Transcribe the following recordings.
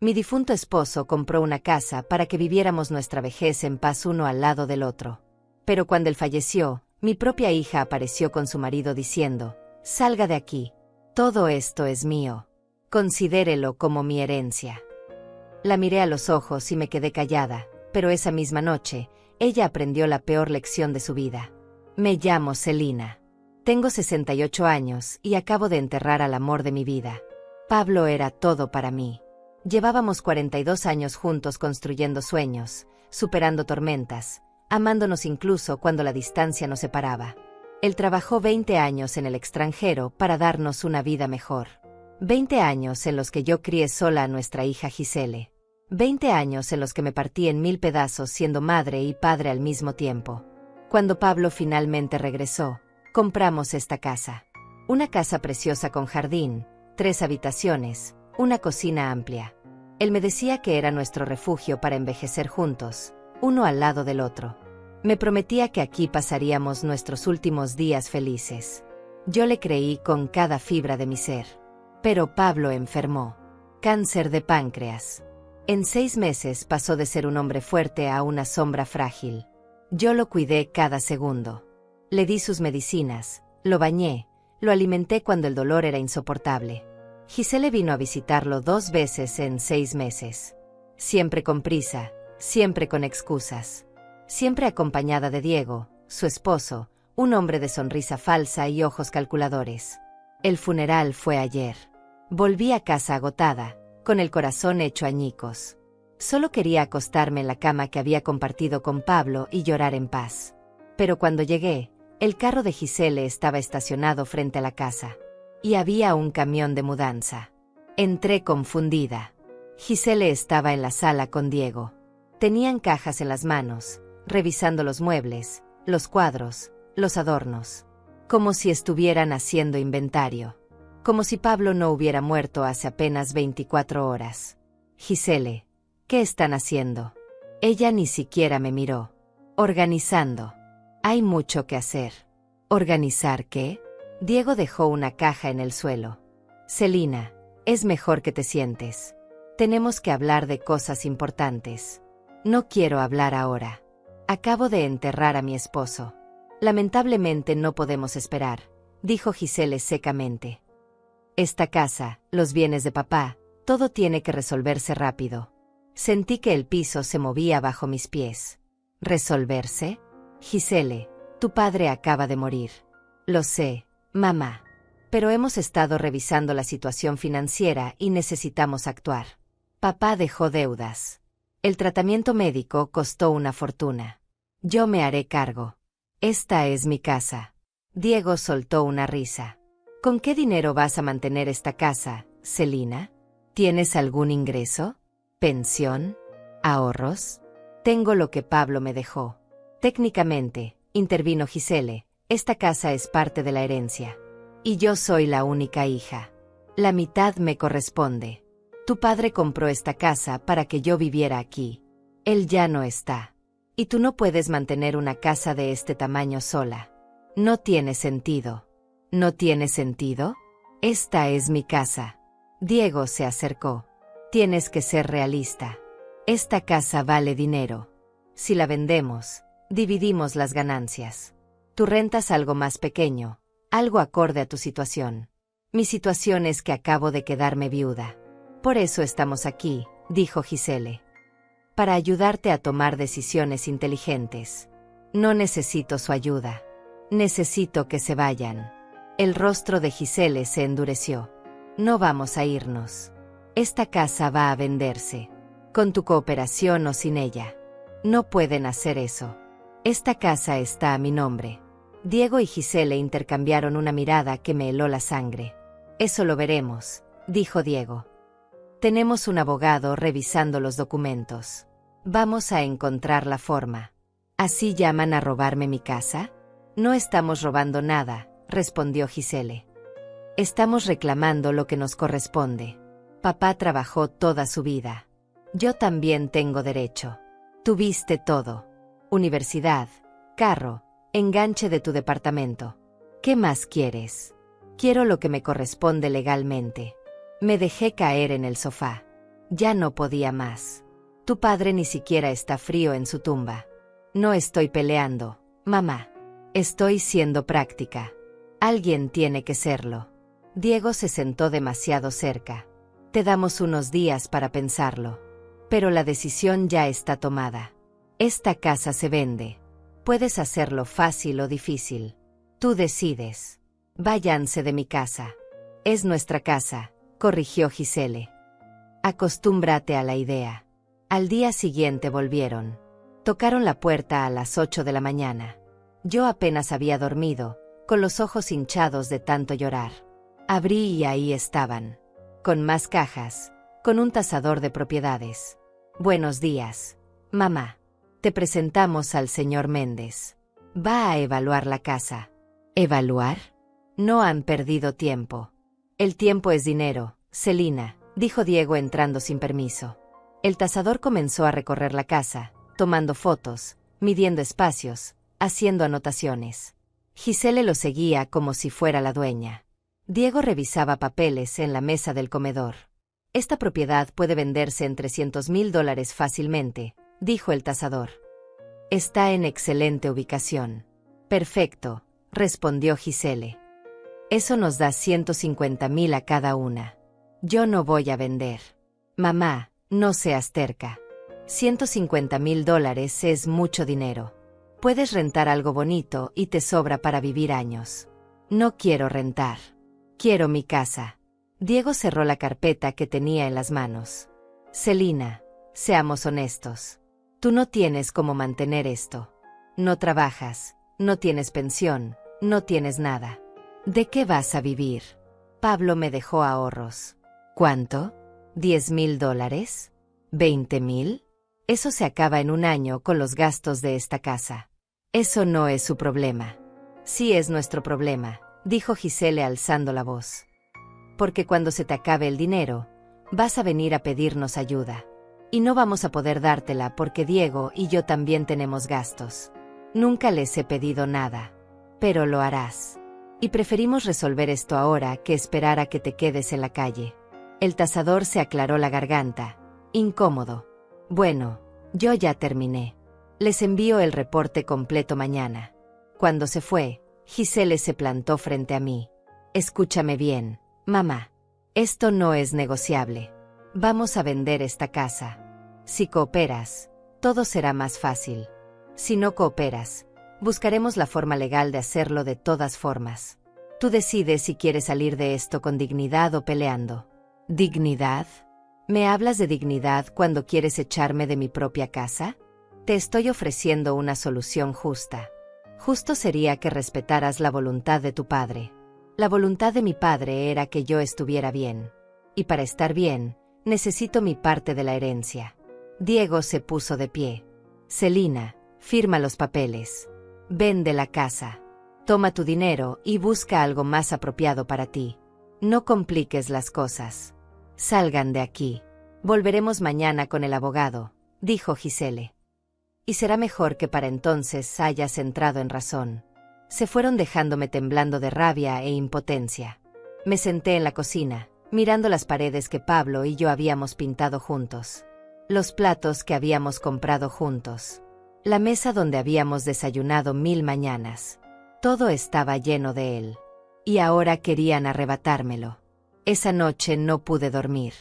Mi difunto esposo compró una casa para que viviéramos nuestra vejez en paz uno al lado del otro. Pero cuando él falleció, mi propia hija apareció con su marido diciendo: «Salga de aquí. Todo esto es mío. Considérelo como mi herencia». La miré a los ojos y me quedé callada, pero esa misma noche, ella aprendió la peor lección de su vida. Me llamo Celina. Tengo 68 años y acabo de enterrar al amor de mi vida. Pablo era todo para mí. Llevábamos 42 años juntos construyendo sueños, superando tormentas, amándonos incluso cuando la distancia nos separaba. Él trabajó 20 años en el extranjero para darnos una vida mejor. 20 años en los que yo crié sola a nuestra hija Gisele. 20 años en los que me partí en 1000 pedazos siendo madre y padre al mismo tiempo. Cuando Pablo finalmente regresó, compramos esta casa. Una casa preciosa con jardín, 3 habitaciones, una cocina amplia. Él me decía que era nuestro refugio para envejecer juntos, uno al lado del otro. Me prometía que aquí pasaríamos nuestros últimos días felices. Yo le creí con cada fibra de mi ser. Pero Pablo enfermó. Cáncer de páncreas. En 6 meses pasó de ser un hombre fuerte a una sombra frágil. Yo lo cuidé cada segundo. Le di sus medicinas, lo bañé, lo alimenté cuando el dolor era insoportable. Gisele vino a visitarlo 2 veces en 6 meses. Siempre con prisa, siempre con excusas. Siempre acompañada de Diego, su esposo, un hombre de sonrisa falsa y ojos calculadores. El funeral fue ayer. Volví a casa agotada, con el corazón hecho añicos. Solo quería acostarme en la cama que había compartido con Pablo y llorar en paz. Pero cuando llegué, el carro de Gisele estaba estacionado frente a la casa. Y había un camión de mudanza. Entré confundida. Gisele estaba en la sala con Diego. Tenían cajas en las manos, revisando los muebles, los cuadros, los adornos. Como si estuvieran haciendo inventario. Como si Pablo no hubiera muerto hace apenas 24 horas. Gisele, ¿qué están haciendo? Ella ni siquiera me miró. Organizando. Hay mucho que hacer. ¿Organizar qué? Diego dejó una caja en el suelo. Celina, es mejor que te sientes. Tenemos que hablar de cosas importantes. No quiero hablar ahora. Acabo de enterrar a mi esposo. Lamentablemente no podemos esperar, dijo Gisele secamente. Esta casa, los bienes de papá, todo tiene que resolverse rápido. Sentí que el piso se movía bajo mis pies. ¿Resolverse? Gisele, tu padre acaba de morir. Lo sé, mamá. Pero hemos estado revisando la situación financiera y necesitamos actuar. Papá dejó deudas. El tratamiento médico costó una fortuna. Yo me haré cargo. Esta es mi casa. Diego soltó una risa. ¿Con qué dinero vas a mantener esta casa, Celina? ¿Tienes algún ingreso? ¿Pensión? ¿Ahorros? Tengo lo que Pablo me dejó. Técnicamente, intervino Gisele, esta casa es parte de la herencia. Y yo soy la única hija. La mitad me corresponde. Tu padre compró esta casa para que yo viviera aquí. Él ya no está. Y tú no puedes mantener una casa de este tamaño sola. No tiene sentido. ¿No tiene sentido? Esta es mi casa. Diego se acercó. Tienes que ser realista. Esta casa vale dinero. Si la vendemos, dividimos las ganancias. Tú rentas algo más pequeño, algo acorde a tu situación. Mi situación es que acabo de quedarme viuda. Por eso estamos aquí, dijo Gisele. Para ayudarte a tomar decisiones inteligentes. No necesito su ayuda. Necesito que se vayan. El rostro de Gisele se endureció. No vamos a irnos. Esta casa va a venderse. Con tu cooperación o sin ella. No pueden hacer eso. Esta casa está a mi nombre. Diego y Gisele intercambiaron una mirada que me heló la sangre. Eso lo veremos, dijo Diego. Tenemos un abogado revisando los documentos. Vamos a encontrar la forma. ¿Así llaman a robarme mi casa? No estamos robando nada, respondió Gisele. Estamos reclamando lo que nos corresponde. Papá trabajó toda su vida. Yo también tengo derecho. Tuviste todo. Universidad, carro, enganche de tu departamento. ¿Qué más quieres? Quiero lo que me corresponde legalmente. Me dejé caer en el sofá. Ya no podía más. Tu padre ni siquiera está frío en su tumba. No estoy peleando, mamá. Estoy siendo práctica. Alguien tiene que serlo. Diego se sentó demasiado cerca. Te damos unos días para pensarlo. Pero la decisión ya está tomada. Esta casa se vende. Puedes hacerlo fácil o difícil. Tú decides. Váyanse de mi casa. Es nuestra casa, corrigió Gisele. Acostúmbrate a la idea. Al día siguiente volvieron. Tocaron la puerta a las 8 de la mañana. Yo apenas había dormido, con los ojos hinchados de tanto llorar. Abrí y ahí estaban. Con más cajas, con un tasador de propiedades. Buenos días, mamá. Te presentamos al señor Méndez. Va a evaluar la casa. ¿Evaluar? No han perdido tiempo. El tiempo es dinero, Celina, dijo Diego entrando sin permiso. El tasador comenzó a recorrer la casa, tomando fotos, midiendo espacios, haciendo anotaciones. Gisele lo seguía como si fuera la dueña. Diego revisaba papeles en la mesa del comedor. Esta propiedad puede venderse en $300,000 fácilmente, dijo el tasador. Está en excelente ubicación. Perfecto, respondió Gisele. Eso nos da 150,000 a cada una. Yo no voy a vender. Mamá, no seas terca. $150,000 es mucho dinero. Puedes rentar algo bonito y te sobra para vivir años. No quiero rentar. Quiero mi casa. Diego cerró la carpeta que tenía en las manos. Celina, seamos honestos. Tú no tienes cómo mantener esto. No trabajas, no tienes pensión, no tienes nada. ¿De qué vas a vivir? Pablo me dejó ahorros. ¿Cuánto? $10,000? ¿20,000? Eso se acaba en un año con los gastos de esta casa. Eso no es su problema. Sí es nuestro problema, dijo Gisele alzando la voz. Porque cuando se te acabe el dinero, vas a venir a pedirnos ayuda. Y no vamos a poder dártela porque Diego y yo también tenemos gastos. Nunca les he pedido nada. Pero lo harás. Y preferimos resolver esto ahora que esperar a que te quedes en la calle. El tasador se aclaró la garganta, incómodo. Bueno, yo ya terminé. Les envío el reporte completo mañana. Cuando se fue, Gisele se plantó frente a mí. Escúchame bien, mamá. Esto no es negociable. Vamos a vender esta casa. Si cooperas, todo será más fácil. Si no cooperas, buscaremos la forma legal de hacerlo de todas formas. Tú decides si quieres salir de esto con dignidad o peleando. ¿Dignidad? ¿Me hablas de dignidad cuando quieres echarme de mi propia casa? Te estoy ofreciendo una solución justa. Justo sería que respetaras la voluntad de tu padre. La voluntad de mi padre era que yo estuviera bien. Y para estar bien, necesito mi parte de la herencia. Diego se puso de pie. Celina, firma los papeles. Vende la casa. Toma tu dinero y busca algo más apropiado para ti. No compliques las cosas. Salgan de aquí. Volveremos mañana con el abogado, dijo Gisele. Y será mejor que para entonces hayas entrado en razón. Se fueron dejándome temblando de rabia e impotencia. Me senté en la cocina, mirando las paredes que Pablo y yo habíamos pintado juntos. Los platos que habíamos comprado juntos. La mesa donde habíamos desayunado 1000 mañanas. Todo estaba lleno de él. Y ahora querían arrebatármelo. Esa noche no pude dormir.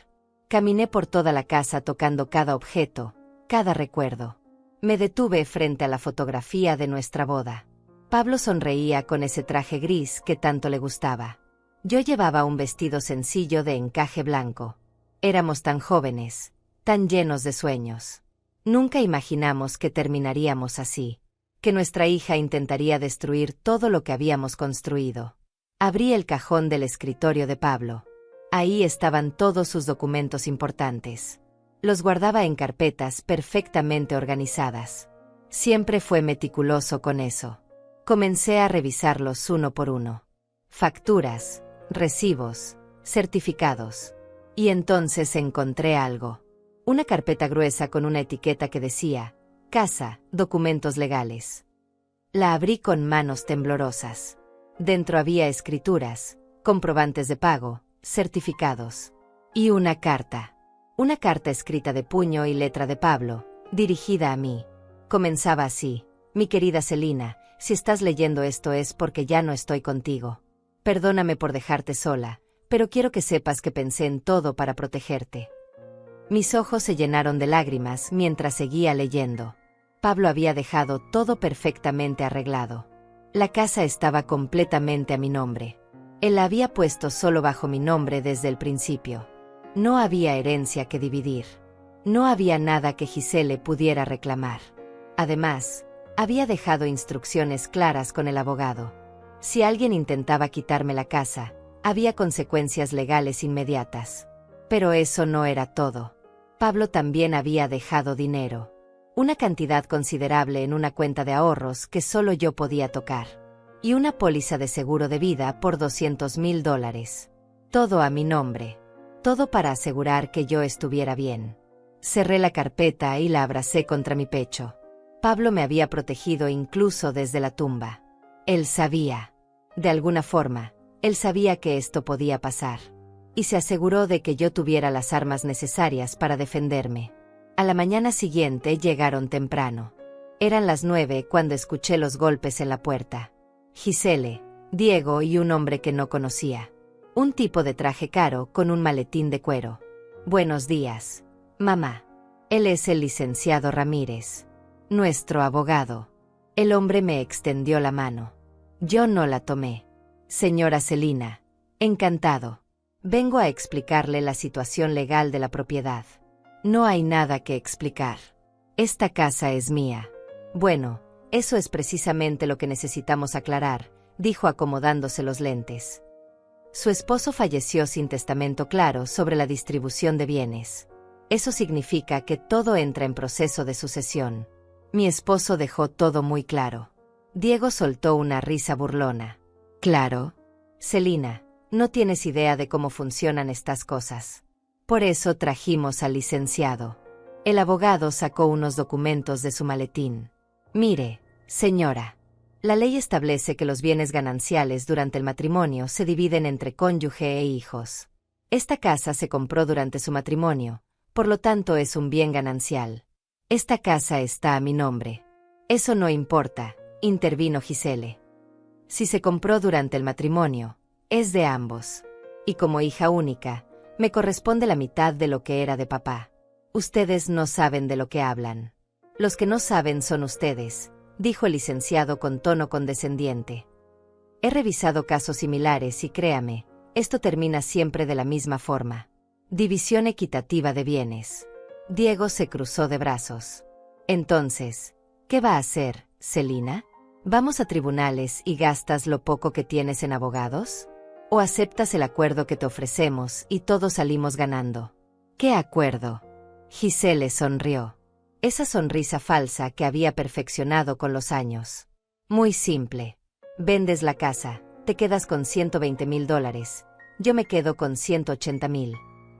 Caminé por toda la casa tocando cada objeto, cada recuerdo. Me detuve frente a la fotografía de nuestra boda. Pablo sonreía con ese traje gris que tanto le gustaba. Yo llevaba un vestido sencillo de encaje blanco. Éramos tan jóvenes, tan llenos de sueños. Nunca imaginamos que terminaríamos así, que nuestra hija intentaría destruir todo lo que habíamos construido. Abrí el cajón del escritorio de Pablo. Ahí estaban todos sus documentos importantes. Los guardaba en carpetas perfectamente organizadas. Siempre fue meticuloso con eso. Comencé a revisarlos uno por uno. Facturas, recibos, certificados. Y entonces encontré algo. Una carpeta gruesa con una etiqueta que decía, Casa, documentos legales. La abrí con manos temblorosas. Dentro había escrituras, comprobantes de pago, certificados. Y una carta. Una carta escrita de puño y letra de Pablo, dirigida a mí. Comenzaba así: mi querida Celina, si estás leyendo esto es porque ya no estoy contigo. Perdóname por dejarte sola, pero quiero que sepas que pensé en todo para protegerte. Mis ojos se llenaron de lágrimas mientras seguía leyendo. Pablo había dejado todo perfectamente arreglado. La casa estaba completamente a mi nombre. Él la había puesto solo bajo mi nombre desde el principio. No había herencia que dividir. No había nada que Gisele pudiera reclamar. Además, había dejado instrucciones claras con el abogado. Si alguien intentaba quitarme la casa, había consecuencias legales inmediatas. Pero eso no era todo. Pablo también había dejado dinero. Una cantidad considerable en una cuenta de ahorros que solo yo podía tocar. Y una póliza de seguro de vida por $200,000. Todo a mi nombre. Todo para asegurar que yo estuviera bien. Cerré la carpeta y la abracé contra mi pecho. Pablo me había protegido incluso desde la tumba. Él sabía. De alguna forma, él sabía que esto podía pasar. Y se aseguró de que yo tuviera las armas necesarias para defenderme. A la mañana siguiente llegaron temprano. Eran las 9 cuando escuché los golpes en la puerta. Gisele, Diego y un hombre que no conocía. Un tipo de traje caro con un maletín de cuero. Buenos días, mamá. Él es el licenciado Ramírez, nuestro abogado. El hombre me extendió la mano. Yo no la tomé. Señora Celina, encantado. Vengo a explicarle la situación legal de la propiedad. No hay nada que explicar. Esta casa es mía. Bueno, eso es precisamente lo que necesitamos aclarar, dijo acomodándose los lentes. Su esposo falleció sin testamento claro sobre la distribución de bienes. Eso significa que todo entra en proceso de sucesión. Mi esposo dejó todo muy claro. Diego soltó una risa burlona. Claro. Celina, no tienes idea de cómo funcionan estas cosas. Por eso trajimos al licenciado. El abogado sacó unos documentos de su maletín. Mire, señora. La ley establece que los bienes gananciales durante el matrimonio se dividen entre cónyuge e hijos. Esta casa se compró durante su matrimonio, por lo tanto es un bien ganancial. Esta casa está a mi nombre. Eso no importa, intervino Gisele. Si se compró durante el matrimonio, es de ambos. Y como hija única, me corresponde la mitad de lo que era de papá. Ustedes no saben de lo que hablan. Los que no saben son ustedes, dijo el licenciado con tono condescendiente. He revisado casos similares y créame, esto termina siempre de la misma forma. División equitativa de bienes. Diego se cruzó de brazos. Entonces, ¿qué va a hacer, Celina? ¿Vamos a tribunales y gastas lo poco que tienes en abogados? ¿O aceptas el acuerdo que te ofrecemos y todos salimos ganando? ¿Qué acuerdo? Gisele sonrió. Esa sonrisa falsa que había perfeccionado con los años. Muy simple. Vendes la casa, te quedas con $120,000. Yo me quedo con $180,000.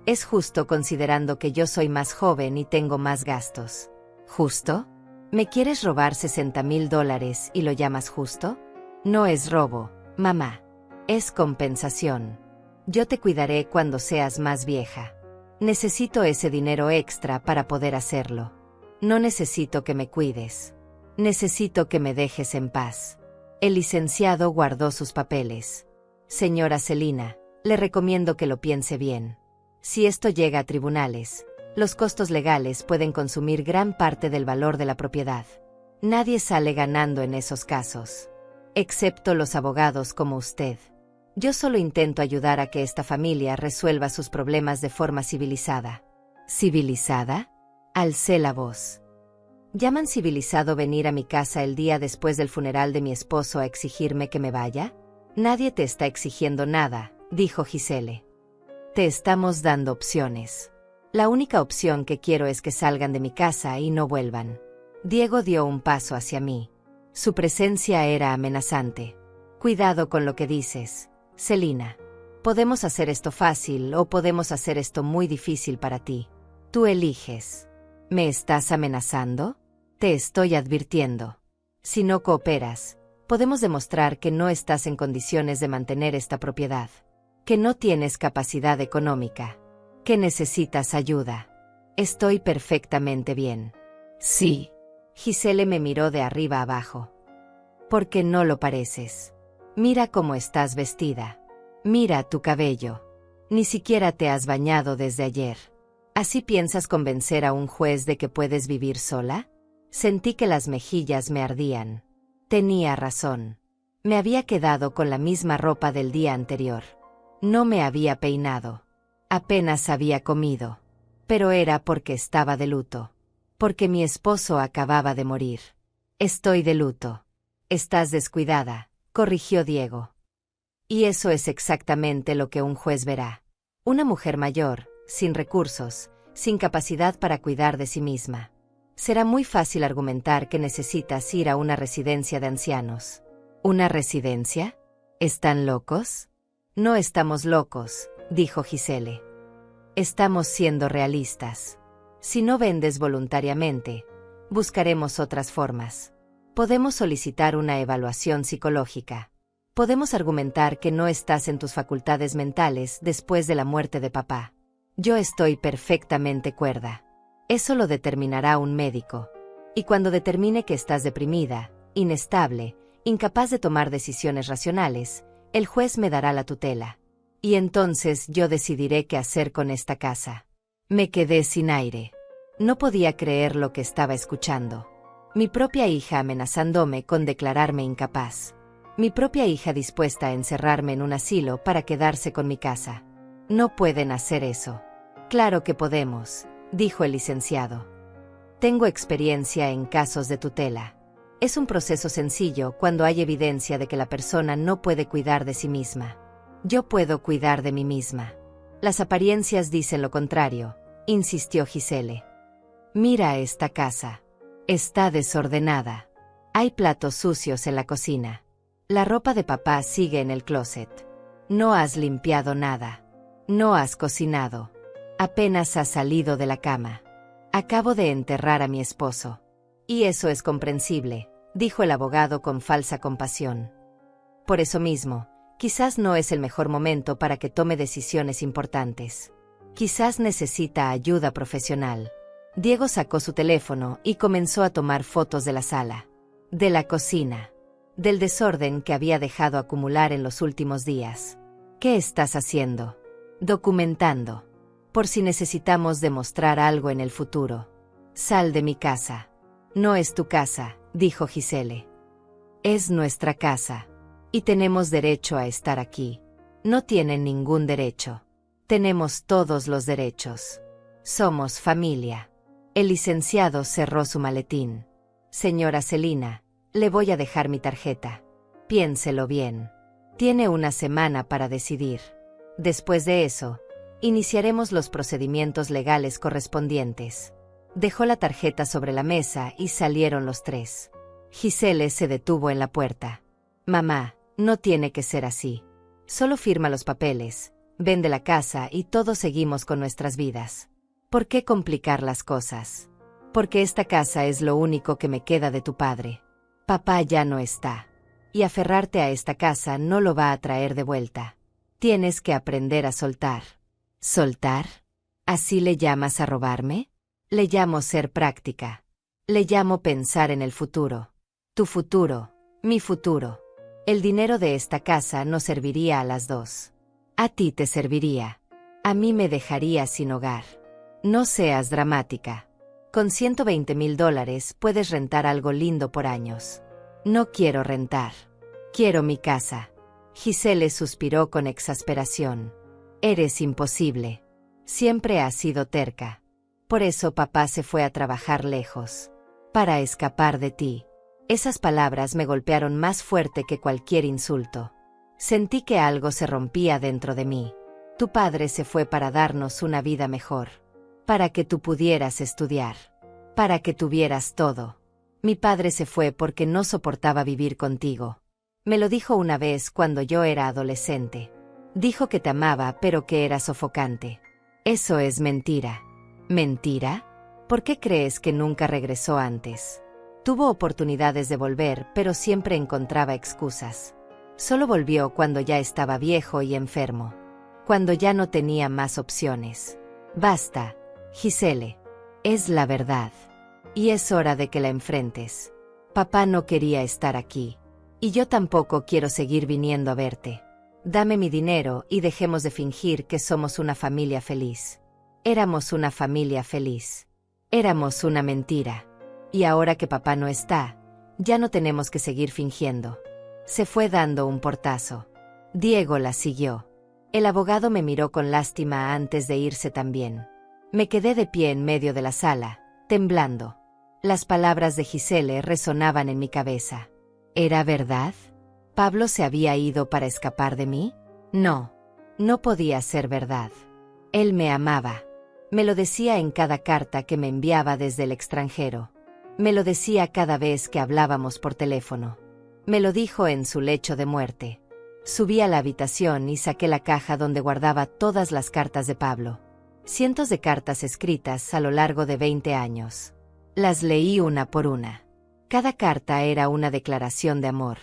Es justo considerando que yo soy más joven y tengo más gastos. ¿Justo? ¿Me quieres robar $60,000 y lo llamas justo? No es robo, mamá. Es compensación. Yo te cuidaré cuando seas más vieja. Necesito ese dinero extra para poder hacerlo. No necesito que me cuides. Necesito que me dejes en paz. El licenciado guardó sus papeles. Señora Celina, le recomiendo que lo piense bien. Si esto llega a tribunales, los costos legales pueden consumir gran parte del valor de la propiedad. Nadie sale ganando en esos casos. Excepto los abogados como usted. Yo solo intento ayudar a que esta familia resuelva sus problemas de forma civilizada. ¿Civilizada? Alcé la voz. ¿Llaman civilizado venir a mi casa el día después del funeral de mi esposo a exigirme que me vaya? Nadie te está exigiendo nada, dijo Gisele. Te estamos dando opciones. La única opción que quiero es que salgan de mi casa y no vuelvan. Diego dio un paso hacia mí. Su presencia era amenazante. Cuidado con lo que dices, Celina. Podemos hacer esto fácil o podemos hacer esto muy difícil para ti. Tú eliges. ¿Me estás amenazando? Te estoy advirtiendo. Si no cooperas, podemos demostrar que no estás en condiciones de mantener esta propiedad, que no tienes capacidad económica, que necesitas ayuda. Estoy perfectamente bien. Sí. Gisele me miró de arriba abajo. Porque no lo pareces. Mira cómo estás vestida. Mira tu cabello. Ni siquiera te has bañado desde ayer. ¿Así piensas convencer a un juez de que puedes vivir sola? Sentí que las mejillas me ardían. Tenía razón. Me había quedado con la misma ropa del día anterior. No me había peinado. Apenas había comido. Pero era porque estaba de luto. Porque mi esposo acababa de morir. Estoy de luto. Estás descuidada, corrigió Diego. Y eso es exactamente lo que un juez verá. Una mujer mayor, sin recursos, sin capacidad para cuidar de sí misma. Será muy fácil argumentar que necesitas ir a una residencia de ancianos. ¿Una residencia? ¿Están locos? No estamos locos, dijo Gisele. Estamos siendo realistas. Si no vendes voluntariamente, buscaremos otras formas. Podemos solicitar una evaluación psicológica. Podemos argumentar que no estás en tus facultades mentales después de la muerte de papá. Yo estoy perfectamente cuerda. Eso lo determinará un médico. Y cuando determine que estás deprimida, inestable, incapaz de tomar decisiones racionales, el juez me dará la tutela. Y entonces yo decidiré qué hacer con esta casa. Me quedé sin aire. No podía creer lo que estaba escuchando. Mi propia hija amenazándome con declararme incapaz. Mi propia hija dispuesta a encerrarme en un asilo para quedarse con mi casa. No pueden hacer eso. Claro que podemos, dijo el licenciado. Tengo experiencia en casos de tutela. Es un proceso sencillo cuando hay evidencia de que la persona no puede cuidar de sí misma. Yo puedo cuidar de mí misma. Las apariencias dicen lo contrario, insistió Gisele. Mira esta casa. Está desordenada. Hay platos sucios en la cocina. La ropa de papá sigue en el closet. No has limpiado nada. No has cocinado. Apenas has salido de la cama. Acabo de enterrar a mi esposo. Y eso es comprensible, dijo el abogado con falsa compasión. Por eso mismo, quizás no es el mejor momento para que tome decisiones importantes. Quizás necesita ayuda profesional. Diego sacó su teléfono y comenzó a tomar fotos de la sala, de la cocina, del desorden que había dejado acumular en los últimos días. ¿Qué estás haciendo? Documentando. Por si necesitamos demostrar algo en el futuro. Sal de mi casa. No es tu casa, dijo Gisele. Es nuestra casa. Y tenemos derecho a estar aquí. No tienen ningún derecho. Tenemos todos los derechos. Somos familia. El licenciado cerró su maletín. Señora Celina, le voy a dejar mi tarjeta. Piénselo bien. Tiene una semana para decidir. Después de eso, iniciaremos los procedimientos legales correspondientes. Dejó la tarjeta sobre la mesa y salieron los tres. Gisele se detuvo en la puerta. Mamá, no tiene que ser así. Solo firma los papeles, vende la casa y todos seguimos con nuestras vidas. ¿Por qué complicar las cosas? Porque esta casa es lo único que me queda de tu padre. Papá ya no está. Y aferrarte a esta casa no lo va a traer de vuelta. Tienes que aprender a soltar. ¿Soltar? ¿Así le llamas a robarme? Le llamo ser práctica. Le llamo pensar en el futuro. Tu futuro, mi futuro. El dinero de esta casa no serviría a las dos. A ti te serviría. A mí me dejaría sin hogar. No seas dramática. Con $120,000 puedes rentar algo lindo por años. No quiero rentar. Quiero mi casa. Gisele suspiró con exasperación. Eres imposible. Siempre has sido terca. Por eso papá se fue a trabajar lejos. Para escapar de ti. Esas palabras me golpearon más fuerte que cualquier insulto. Sentí que algo se rompía dentro de mí. Tu padre se fue para darnos una vida mejor. Para que tú pudieras estudiar. Para que tuvieras todo. Mi padre se fue porque no soportaba vivir contigo. Me lo dijo una vez cuando yo era adolescente. Dijo que te amaba pero que era sofocante. Eso es mentira. ¿Mentira? ¿Por qué crees que nunca regresó antes? Tuvo oportunidades de volver pero siempre encontraba excusas. Solo volvió cuando ya estaba viejo y enfermo. Cuando ya no tenía más opciones. Basta. Gisele, Es la verdad. Y es hora de que la enfrentes. Papá no quería estar aquí. Y yo tampoco quiero seguir viniendo a verte. Dame mi dinero y dejemos de fingir que somos una familia feliz. Éramos una familia feliz. Éramos una mentira. Y ahora que papá no está, ya no tenemos que seguir fingiendo. Se fue dando un portazo. Diego la siguió. El abogado me miró con lástima antes de irse también. Me quedé de pie en medio de la sala, temblando. Las palabras de Giselle resonaban en mi cabeza. ¿Era verdad? ¿Pablo se había ido para escapar de mí? No, no podía ser verdad. Él me amaba. Me lo decía en cada carta que me enviaba desde el extranjero. Me lo decía cada vez que hablábamos por teléfono. Me lo dijo en su lecho de muerte. Subí a la habitación y saqué la caja donde guardaba todas las cartas de Pablo. Cientos de cartas escritas a lo largo de 20 años. Las leí una por una. Cada carta era una declaración de amor.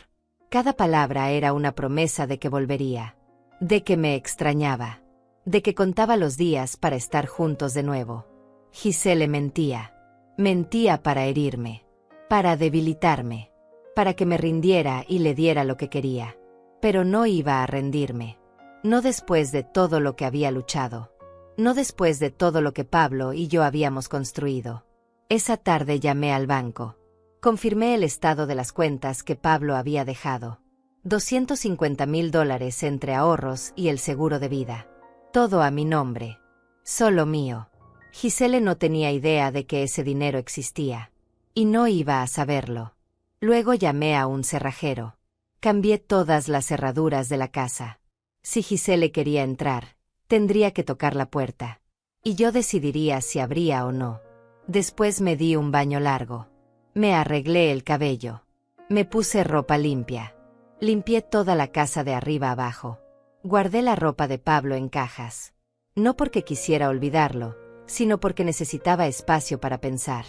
Cada palabra era una promesa de que volvería. De que me extrañaba. De que contaba los días para estar juntos de nuevo. Giselle mentía. Mentía para herirme. Para debilitarme. Para que me rindiera y le diera lo que quería. Pero no iba a rendirme. No después de todo lo que había luchado. No después de todo lo que Pablo y yo habíamos construido. Esa tarde llamé al banco. Confirmé el estado de las cuentas que Pablo había dejado. $250,000 entre ahorros y el seguro de vida. Todo a mi nombre. Solo mío. Giselle no tenía idea de que ese dinero existía. Y no iba a saberlo. Luego llamé a un cerrajero. Cambié todas las cerraduras de la casa. Si Giselle quería entrar, tendría que tocar la puerta. Y yo decidiría si abría o no. Después me di un baño largo. Me arreglé el cabello. Me puse ropa limpia. Limpié toda la casa de arriba abajo. Guardé la ropa de Pablo en cajas. No porque quisiera olvidarlo, sino porque necesitaba espacio para pensar.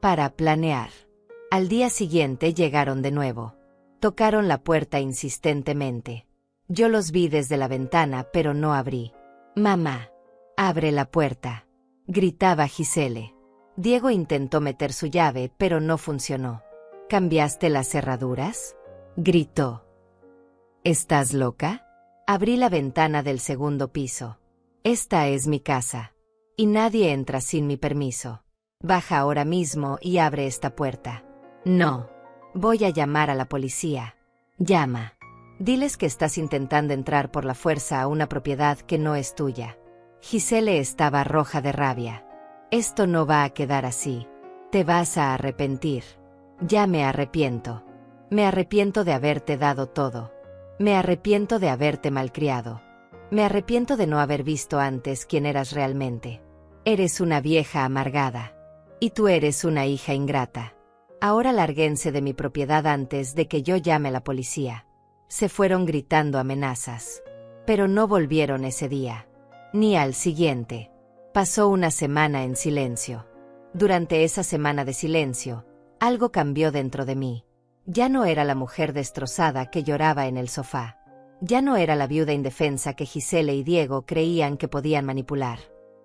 Para planear. Al día siguiente llegaron de nuevo. Tocaron la puerta insistentemente. Yo los vi desde la ventana, pero no abrí. «Mamá, abre la puerta», gritaba Giselle. Diego intentó meter su llave, pero no funcionó. «¿Cambiaste las cerraduras?», gritó. «¿Estás loca?». Abrí la ventana del segundo piso. «Esta es mi casa. Y nadie entra sin mi permiso. Baja ahora mismo y abre esta puerta». «No. Voy a llamar a la policía». «Llama. Diles que estás intentando entrar por la fuerza a una propiedad que no es tuya». Giselle estaba roja de rabia. «Esto no va a quedar así. Te vas a arrepentir». «Ya me arrepiento. Me arrepiento de haberte dado todo. Me arrepiento de haberte malcriado. Me arrepiento de no haber visto antes quién eras realmente. Eres una vieja amargada. Y tú eres una hija ingrata. Ahora lárguense de mi propiedad antes de que yo llame a la policía». Se fueron gritando amenazas. Pero no volvieron ese día. Ni al siguiente. Pasó una semana en silencio. Durante esa semana de silencio, algo cambió dentro de mí. Ya no era la mujer destrozada que lloraba en el sofá. Ya no era la viuda indefensa que Giselle y Diego creían que podían manipular.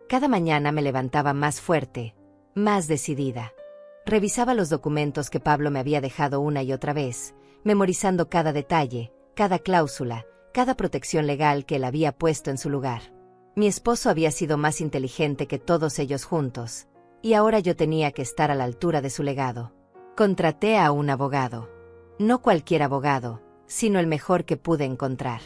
Cada mañana me levantaba más fuerte, más decidida. Revisaba los documentos que Pablo me había dejado una y otra vez, memorizando cada detalle, cada cláusula, cada protección legal que él había puesto en su lugar. Mi esposo había sido más inteligente que todos ellos juntos, y ahora yo tenía que estar a la altura de su legado. Contraté a un abogado. No cualquier abogado, sino el mejor que pude encontrar.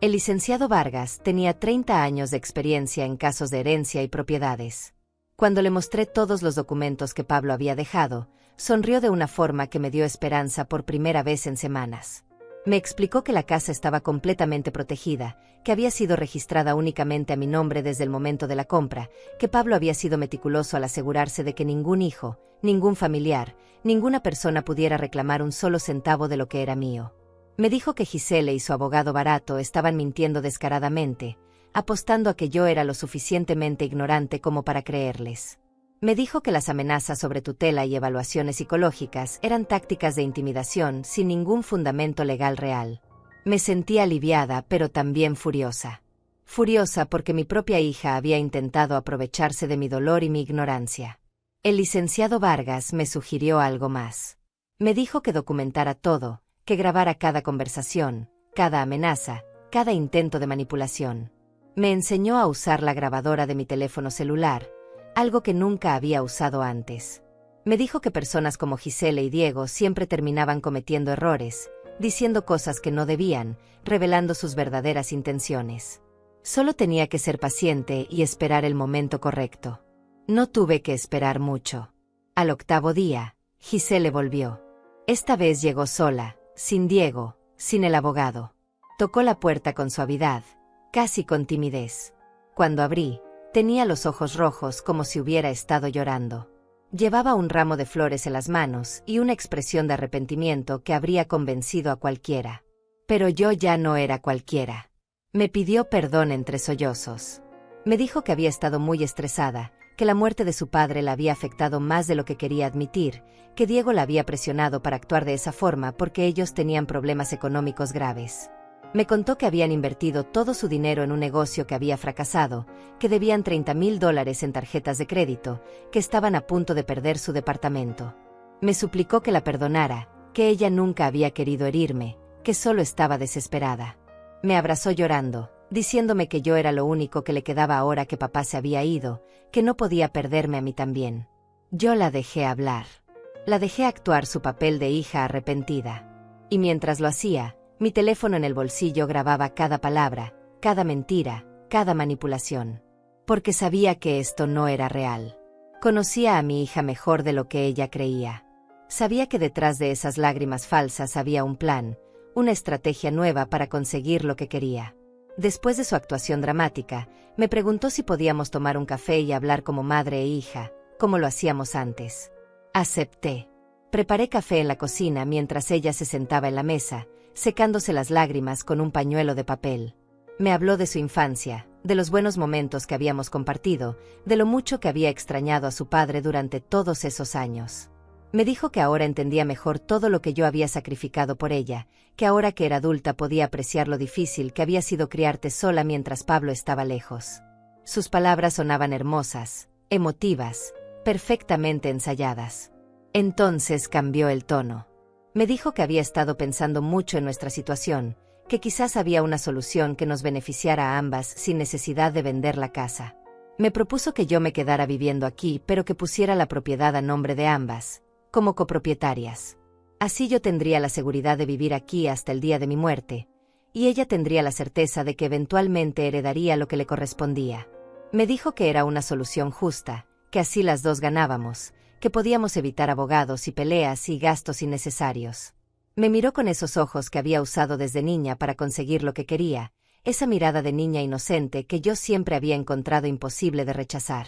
El licenciado Vargas tenía 30 años de experiencia en casos de herencia y propiedades. Cuando le mostré todos los documentos que Pablo había dejado, sonrió de una forma que me dio esperanza por primera vez en semanas. Me explicó que la casa estaba completamente protegida, que había sido registrada únicamente a mi nombre desde el momento de la compra, que Pablo había sido meticuloso al asegurarse de que ningún hijo, ningún familiar, ninguna persona pudiera reclamar un solo centavo de lo que era mío. Me dijo que Giselle y su abogado barato estaban mintiendo descaradamente, apostando a que yo era lo suficientemente ignorante como para creerles. Me dijo que las amenazas sobre tutela y evaluaciones psicológicas eran tácticas de intimidación sin ningún fundamento legal real. Me sentí aliviada, pero también furiosa. Furiosa porque mi propia hija había intentado aprovecharse de mi dolor y mi ignorancia. El licenciado Vargas me sugirió algo más. Me dijo que documentara todo, que grabara cada conversación, cada amenaza, cada intento de manipulación. Me enseñó a usar la grabadora de mi teléfono celular, algo que nunca había usado antes. Me dijo que personas como Giselle y Diego siempre terminaban cometiendo errores, diciendo cosas que no debían, revelando sus verdaderas intenciones. Solo tenía que ser paciente y esperar el momento correcto. No tuve que esperar mucho. Al 8º día, Giselle volvió. Esta vez llegó sola, sin Diego, sin el abogado. Tocó la puerta con suavidad, casi con timidez. Cuando abrí, tenía los ojos rojos como si hubiera estado llorando. Llevaba un ramo de flores en las manos y una expresión de arrepentimiento que habría convencido a cualquiera. Pero yo ya no era cualquiera. Me pidió perdón entre sollozos. Me dijo que había estado muy estresada, que la muerte de su padre la había afectado más de lo que quería admitir, que Diego la había presionado para actuar de esa forma porque ellos tenían problemas económicos graves. Me contó que habían invertido todo su dinero en un negocio que había fracasado, que debían $30,000 en tarjetas de crédito, que estaban a punto de perder su departamento. Me suplicó que la perdonara, que ella nunca había querido herirme, que solo estaba desesperada. Me abrazó llorando, diciéndome que yo era lo único que le quedaba ahora que papá se había ido, que no podía perderme a mí también. Yo la dejé hablar. La dejé actuar su papel de hija arrepentida. Y mientras lo hacía, mi teléfono en el bolsillo grababa cada palabra, cada mentira, cada manipulación. Porque sabía que esto no era real. Conocía a mi hija mejor de lo que ella creía. Sabía que detrás de esas lágrimas falsas había un plan, una estrategia nueva para conseguir lo que quería. Después de su actuación dramática, me preguntó si podíamos tomar un café y hablar como madre e hija, como lo hacíamos antes. Acepté. Preparé café en la cocina mientras ella se sentaba en la mesa, secándose las lágrimas con un pañuelo de papel. Me habló de su infancia, de los buenos momentos que habíamos compartido, de lo mucho que había extrañado a su padre durante todos esos años. Me dijo que ahora entendía mejor todo lo que yo había sacrificado por ella, que ahora que era adulta podía apreciar lo difícil que había sido criarte sola mientras Pablo estaba lejos. Sus palabras sonaban hermosas, emotivas, perfectamente ensayadas. Entonces cambió el tono. Me dijo que había estado pensando mucho en nuestra situación, que quizás había una solución que nos beneficiara a ambas sin necesidad de vender la casa. Me propuso que yo me quedara viviendo aquí, pero que pusiera la propiedad a nombre de ambas, como copropietarias. Así yo tendría la seguridad de vivir aquí hasta el día de mi muerte, y ella tendría la certeza de que eventualmente heredaría lo que le correspondía. Me dijo que era una solución justa, que así las dos ganábamos, que podíamos evitar abogados y peleas y gastos innecesarios. Me miró con esos ojos que había usado desde niña para conseguir lo que quería, esa mirada de niña inocente que yo siempre había encontrado imposible de rechazar.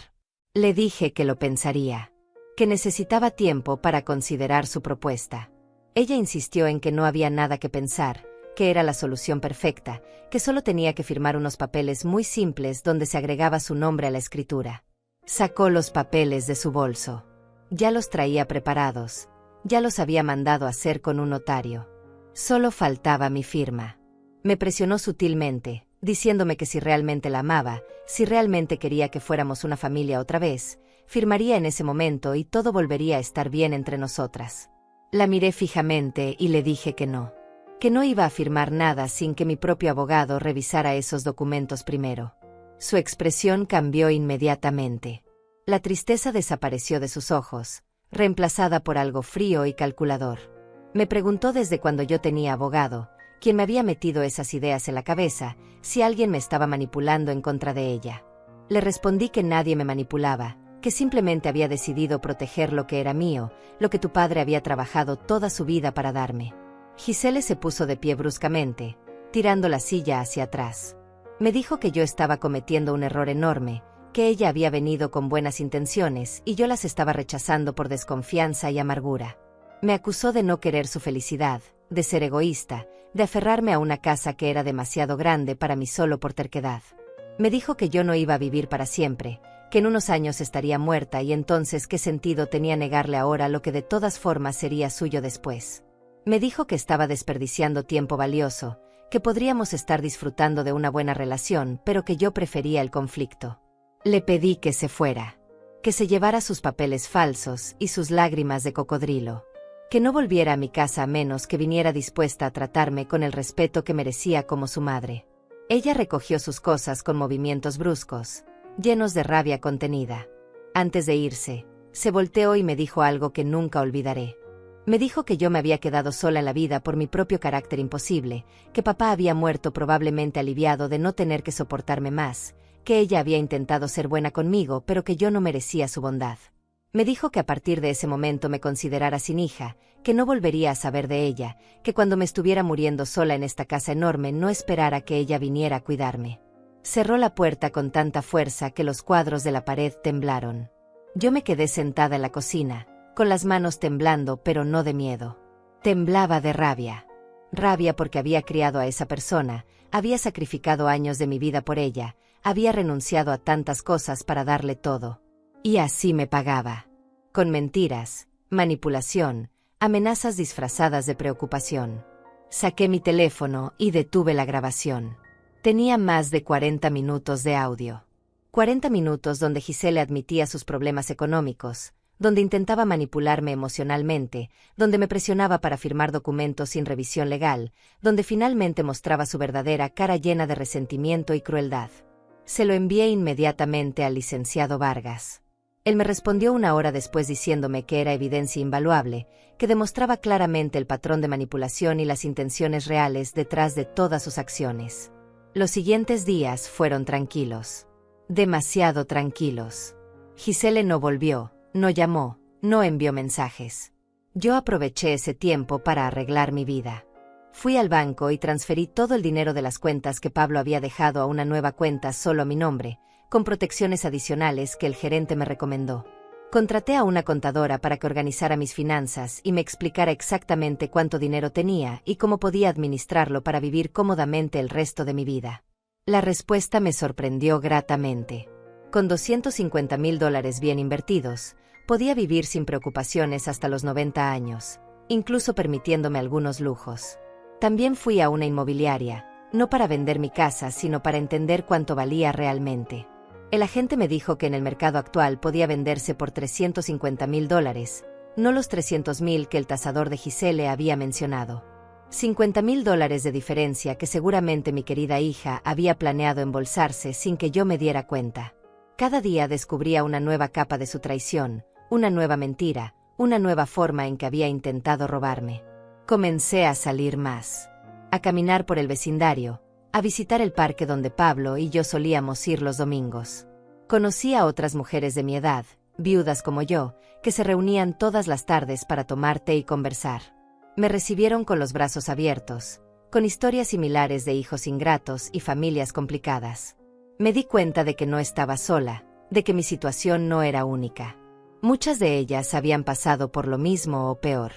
Le dije que lo pensaría, que necesitaba tiempo para considerar su propuesta. Ella insistió en que no había nada que pensar, que era la solución perfecta, que solo tenía que firmar unos papeles muy simples donde se agregaba su nombre a la escritura. Sacó los papeles de su bolso. Ya los traía preparados, ya los había mandado a hacer con un notario. Solo faltaba mi firma. Me presionó sutilmente, diciéndome que si realmente la amaba, si realmente quería que fuéramos una familia otra vez, firmaría en ese momento y todo volvería a estar bien entre nosotras. La miré fijamente y le dije que no iba a firmar nada sin que mi propio abogado revisara esos documentos primero. Su expresión cambió inmediatamente. La tristeza desapareció de sus ojos, reemplazada por algo frío y calculador. Me preguntó desde cuando yo tenía abogado, quién me había metido esas ideas en la cabeza, si alguien me estaba manipulando en contra de ella. Le respondí que nadie me manipulaba, que simplemente había decidido proteger lo que era mío, lo que tu padre había trabajado toda su vida para darme. Giselle se puso de pie bruscamente, tirando la silla hacia atrás. Me dijo que yo estaba cometiendo un error enorme, que ella había venido con buenas intenciones y yo las estaba rechazando por desconfianza y amargura. Me acusó de no querer su felicidad, de ser egoísta, de aferrarme a una casa que era demasiado grande para mí solo por terquedad. Me dijo que yo no iba a vivir para siempre, que en unos años estaría muerta y entonces qué sentido tenía negarle ahora lo que de todas formas sería suyo después. Me dijo que estaba desperdiciando tiempo valioso, que podríamos estar disfrutando de una buena relación, pero que yo prefería el conflicto. Le pedí que se fuera. que se llevara sus papeles falsos y sus lágrimas de cocodrilo, que no volviera a mi casa a menos que viniera dispuesta a tratarme con el respeto que merecía como su madre. Ella recogió sus cosas con movimientos bruscos, llenos de rabia contenida. Antes de irse, se volteó y me dijo algo que nunca olvidaré. Me dijo que yo me había quedado sola en la vida por mi propio carácter imposible, que papá había muerto probablemente aliviado de no tener que soportarme más, que ella había intentado ser buena conmigo pero que yo no merecía su bondad. Me dijo que a partir de ese momento me considerara sin hija, que no volvería a saber de ella, que cuando me estuviera muriendo sola en esta casa enorme no esperara que ella viniera a cuidarme. Cerró la puerta con tanta fuerza que los cuadros de la pared temblaron. Yo me quedé sentada en la cocina, con las manos temblando pero no de miedo. Temblaba de rabia. Rabia porque había criado a esa persona, había sacrificado años de mi vida por ella, había renunciado a tantas cosas para darle todo. Y así me pagaba. Con mentiras, manipulación, amenazas disfrazadas de preocupación. Saqué mi teléfono y detuve la grabación. Tenía más de 40 minutos de audio. 40 minutos donde Giselle admitía sus problemas económicos, donde intentaba manipularme emocionalmente, donde me presionaba para firmar documentos sin revisión legal, donde finalmente mostraba su verdadera cara llena de resentimiento y crueldad. Se lo envié inmediatamente al licenciado Vargas. Él me respondió una hora después diciéndome que era evidencia invaluable, que demostraba claramente el patrón de manipulación y las intenciones reales detrás de todas sus acciones. Los siguientes días fueron tranquilos. Demasiado tranquilos. Giselle no volvió, no llamó, no envió mensajes. Yo aproveché ese tiempo para arreglar mi vida. Fui al banco y transferí todo el dinero de las cuentas que Pablo había dejado a una nueva cuenta solo a mi nombre, con protecciones adicionales que el gerente me recomendó. Contraté a una contadora para que organizara mis finanzas y me explicara exactamente cuánto dinero tenía y cómo podía administrarlo para vivir cómodamente el resto de mi vida. La respuesta me sorprendió gratamente. Con $250,000 bien invertidos, podía vivir sin preocupaciones hasta los 90 años, incluso permitiéndome algunos lujos. También fui a una inmobiliaria, no para vender mi casa, sino para entender cuánto valía realmente. El agente me dijo que en el mercado actual podía venderse por $350,000, no los 300,000 que el tasador de Giselle había mencionado. $50,000 de diferencia que seguramente mi querida hija había planeado embolsarse sin que yo me diera cuenta. Cada día descubría una nueva capa de su traición, una nueva mentira, una nueva forma en que había intentado robarme. Comencé a salir más, a caminar por el vecindario, a visitar el parque donde Pablo y yo solíamos ir los domingos. Conocí a otras mujeres de mi edad, viudas como yo, que se reunían todas las tardes para tomar té y conversar. Me recibieron con los brazos abiertos, con historias similares de hijos ingratos y familias complicadas. Me di cuenta de que no estaba sola, de que mi situación no era única. Muchas de ellas habían pasado por lo mismo o peor.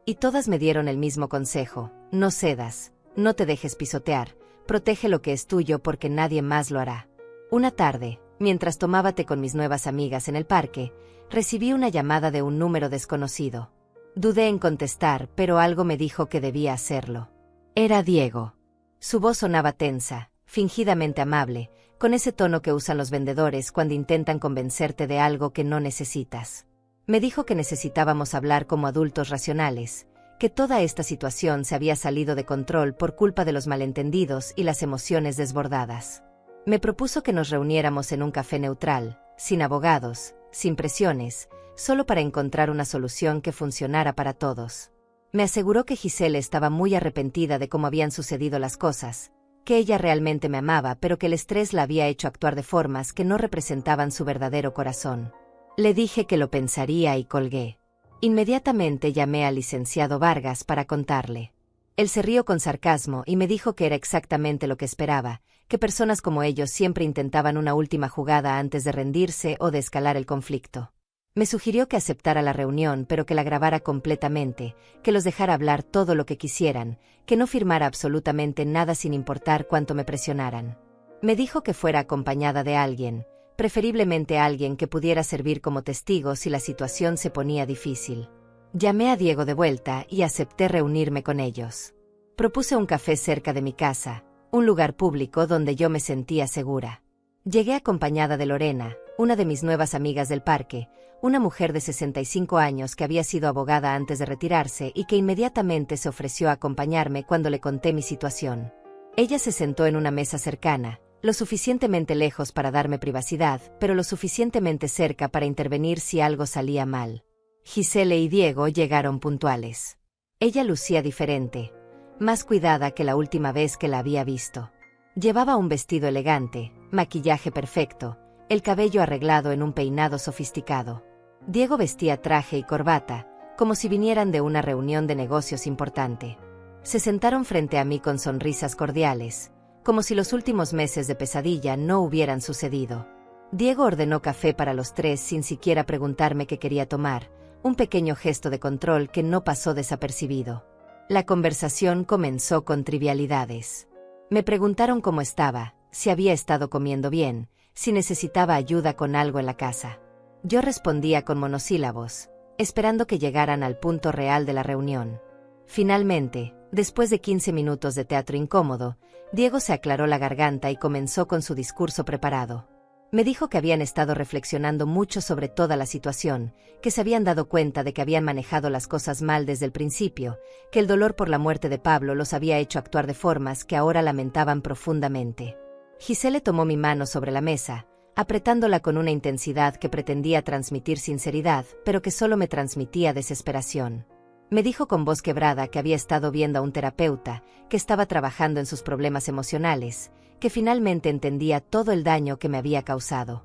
Y todas me dieron el mismo consejo: no cedas, no te dejes pisotear, protege lo que es tuyo porque nadie más lo hará. Una tarde, mientras tomaba té con mis nuevas amigas en el parque, recibí una llamada de un número desconocido. Dudé en contestar, pero algo me dijo que debía hacerlo. Era Diego. Su voz sonaba tensa, fingidamente amable, con ese tono que usan los vendedores cuando intentan convencerte de algo que no necesitas. Me dijo que necesitábamos hablar como adultos racionales, que toda esta situación se había salido de control por culpa de los malentendidos y las emociones desbordadas. Me propuso que nos reuniéramos en un café neutral, sin abogados, sin presiones, solo para encontrar una solución que funcionara para todos. Me aseguró que Giselle estaba muy arrepentida de cómo habían sucedido las cosas, que ella realmente me amaba, pero que el estrés la había hecho actuar de formas que no representaban su verdadero corazón. Le dije que lo pensaría y colgué. Inmediatamente llamé al licenciado Vargas para contarle. Él se rió con sarcasmo y me dijo que era exactamente lo que esperaba, que personas como ellos siempre intentaban una última jugada antes de rendirse o de escalar el conflicto. Me sugirió que aceptara la reunión, pero que la grabara completamente, que los dejara hablar todo lo que quisieran, que no firmara absolutamente nada sin importar cuánto me presionaran. Me dijo que fuera acompañada de alguien, preferiblemente alguien que pudiera servir como testigo si la situación se ponía difícil. Llamé a Diego de vuelta y acepté reunirme con ellos. Propuse un café cerca de mi casa, un lugar público donde yo me sentía segura. Llegué acompañada de Lorena, una de mis nuevas amigas del parque, una mujer de 65 años que había sido abogada antes de retirarse y que inmediatamente se ofreció a acompañarme cuando le conté mi situación. Ella se sentó en una mesa cercana, lo suficientemente lejos para darme privacidad, pero lo suficientemente cerca para intervenir si algo salía mal. Gisele y Diego llegaron puntuales. Ella lucía diferente, más cuidada que la última vez que la había visto. Llevaba un vestido elegante, maquillaje perfecto, el cabello arreglado en un peinado sofisticado. Diego vestía traje y corbata, como si vinieran de una reunión de negocios importante. Se sentaron frente a mí con sonrisas cordiales, como si los últimos meses de pesadilla no hubieran sucedido. Diego ordenó café para los tres sin siquiera preguntarme qué quería tomar, un pequeño gesto de control que no pasó desapercibido. La conversación comenzó con trivialidades. Me preguntaron cómo estaba, si había estado comiendo bien, si necesitaba ayuda con algo en la casa. Yo respondía con monosílabos, esperando que llegaran al punto real de la reunión. Finalmente, después de 15 minutos de teatro incómodo, Diego se aclaró la garganta y comenzó con su discurso preparado. Me dijo que habían estado reflexionando mucho sobre toda la situación, que se habían dado cuenta de que habían manejado las cosas mal desde el principio, que el dolor por la muerte de Pablo los había hecho actuar de formas que ahora lamentaban profundamente. Gisele tomó mi mano sobre la mesa, apretándola con una intensidad que pretendía transmitir sinceridad, pero que solo me transmitía desesperación. Me dijo con voz quebrada que había estado viendo a un terapeuta, que estaba trabajando en sus problemas emocionales, que finalmente entendía todo el daño que me había causado.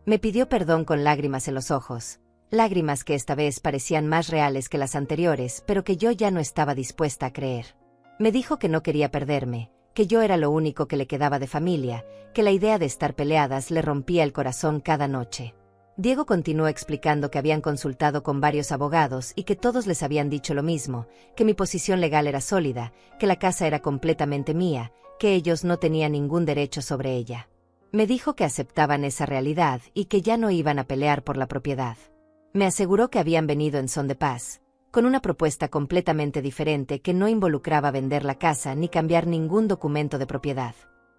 Me pidió perdón con lágrimas en los ojos, lágrimas que esta vez parecían más reales que las anteriores, pero que yo ya no estaba dispuesta a creer. Me dijo que no quería perderme, que yo era lo único que le quedaba de familia, que la idea de estar peleadas le rompía el corazón cada noche. Diego continuó explicando que habían consultado con varios abogados y que todos les habían dicho lo mismo, que mi posición legal era sólida, que la casa era completamente mía, que ellos no tenían ningún derecho sobre ella. Me dijo que aceptaban esa realidad y que ya no iban a pelear por la propiedad. Me aseguró que habían venido en son de paz, con una propuesta completamente diferente que no involucraba vender la casa ni cambiar ningún documento de propiedad.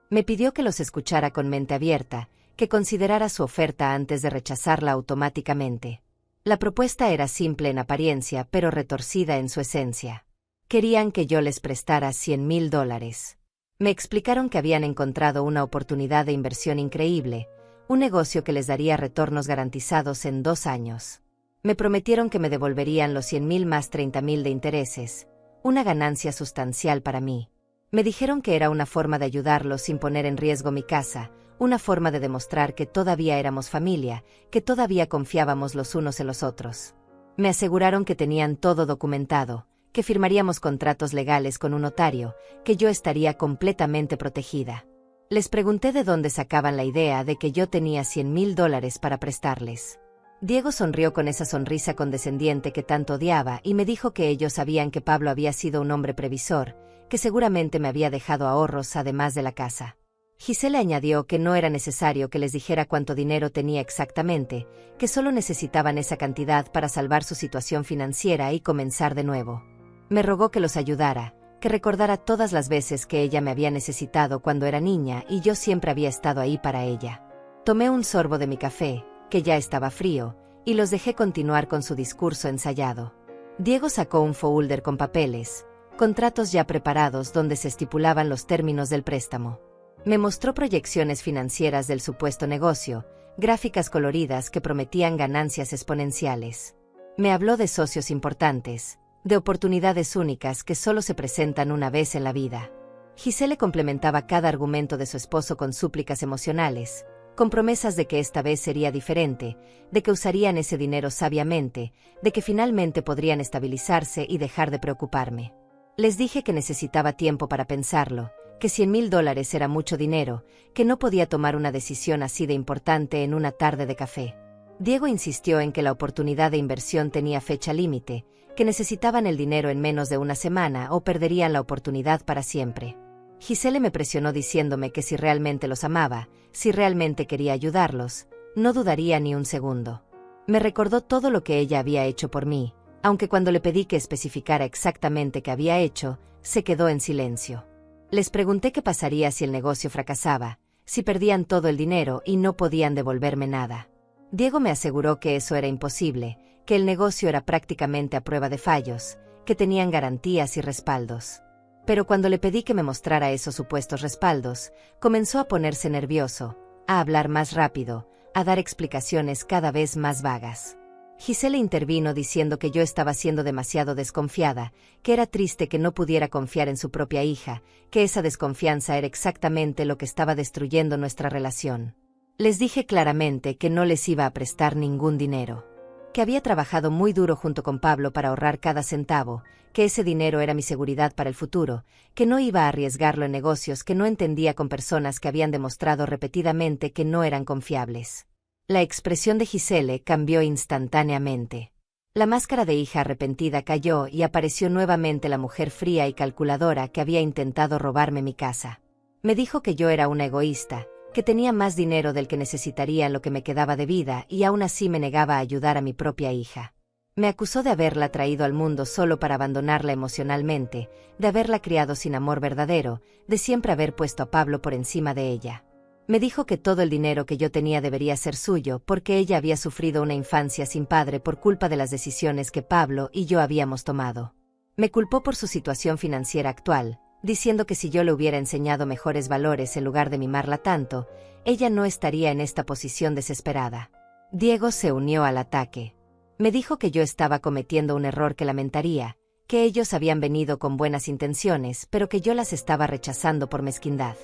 Me pidió que los escuchara con mente abierta, que considerara su oferta antes de rechazarla automáticamente. La propuesta era simple en apariencia, pero retorcida en su esencia. Querían que yo les prestara $100,000. Me explicaron que habían encontrado una oportunidad de inversión increíble, un negocio que les daría retornos garantizados en 2 años. Me prometieron que me devolverían los 100,000 más 30,000 de intereses, una ganancia sustancial para mí. Me dijeron que era una forma de ayudarlos sin poner en riesgo mi casa, una forma de demostrar que todavía éramos familia, que todavía confiábamos los unos en los otros. Me aseguraron que tenían todo documentado, que firmaríamos contratos legales con un notario, que yo estaría completamente protegida. Les pregunté de dónde sacaban la idea de que yo tenía $100,000 para prestarles. Diego sonrió con esa sonrisa condescendiente que tanto odiaba y me dijo que ellos sabían que Pablo había sido un hombre previsor, que seguramente me había dejado ahorros además de la casa. Gisele añadió que no era necesario que les dijera cuánto dinero tenía exactamente, que solo necesitaban esa cantidad para salvar su situación financiera y comenzar de nuevo. Me rogó que los ayudara, que recordara todas las veces que ella me había necesitado cuando era niña y yo siempre había estado ahí para ella. Tomé un sorbo de mi café, que ya estaba frío, y los dejé continuar con su discurso ensayado. Diego sacó un folder con papeles, contratos ya preparados donde se estipulaban los términos del préstamo. Me mostró proyecciones financieras del supuesto negocio, gráficas coloridas que prometían ganancias exponenciales. Me habló de socios importantes, de oportunidades únicas que solo se presentan una vez en la vida. Gisele complementaba cada argumento de su esposo con súplicas emocionales, con promesas de que esta vez sería diferente, de que usarían ese dinero sabiamente, de que finalmente podrían estabilizarse y dejar de preocuparme. Les dije que necesitaba tiempo para pensarlo, que $100,000 era mucho dinero, que no podía tomar una decisión así de importante en una tarde de café. Diego insistió en que la oportunidad de inversión tenía fecha límite, que necesitaban el dinero en menos de una semana o perderían la oportunidad para siempre. Gisele me presionó diciéndome que si realmente los amaba, si realmente quería ayudarlos, no dudaría ni un segundo. Me recordó todo lo que ella había hecho por mí, aunque cuando le pedí que especificara exactamente qué había hecho, se quedó en silencio. Les pregunté qué pasaría si el negocio fracasaba, si perdían todo el dinero y no podían devolverme nada. Diego me aseguró que eso era imposible, que el negocio era prácticamente a prueba de fallos, que tenían garantías y respaldos. Pero cuando le pedí que me mostrara esos supuestos respaldos, comenzó a ponerse nervioso, a hablar más rápido, a dar explicaciones cada vez más vagas. Giselle intervino diciendo que yo estaba siendo demasiado desconfiada, que era triste que no pudiera confiar en su propia hija, que esa desconfianza era exactamente lo que estaba destruyendo nuestra relación. Les dije claramente que no les iba a prestar ningún dinero, que había trabajado muy duro junto con Pablo para ahorrar cada centavo, que ese dinero era mi seguridad para el futuro, que no iba a arriesgarlo en negocios que no entendía con personas que habían demostrado repetidamente que no eran confiables. La expresión de Giselle cambió instantáneamente. La máscara de hija arrepentida cayó y apareció nuevamente la mujer fría y calculadora que había intentado robarme mi casa. Me dijo que yo era una egoísta, que tenía más dinero del que necesitaría en lo que me quedaba de vida y aún así me negaba a ayudar a mi propia hija. Me acusó de haberla traído al mundo solo para abandonarla emocionalmente, de haberla criado sin amor verdadero, de siempre haber puesto a Pablo por encima de ella. Me dijo que todo el dinero que yo tenía debería ser suyo porque ella había sufrido una infancia sin padre por culpa de las decisiones que Pablo y yo habíamos tomado. Me culpó por su situación financiera actual, diciendo que si yo le hubiera enseñado mejores valores en lugar de mimarla tanto, ella no estaría en esta posición desesperada. Diego se unió al ataque. Me dijo que yo estaba cometiendo un error que lamentaría, que ellos habían venido con buenas intenciones, pero que yo las estaba rechazando por mezquindad.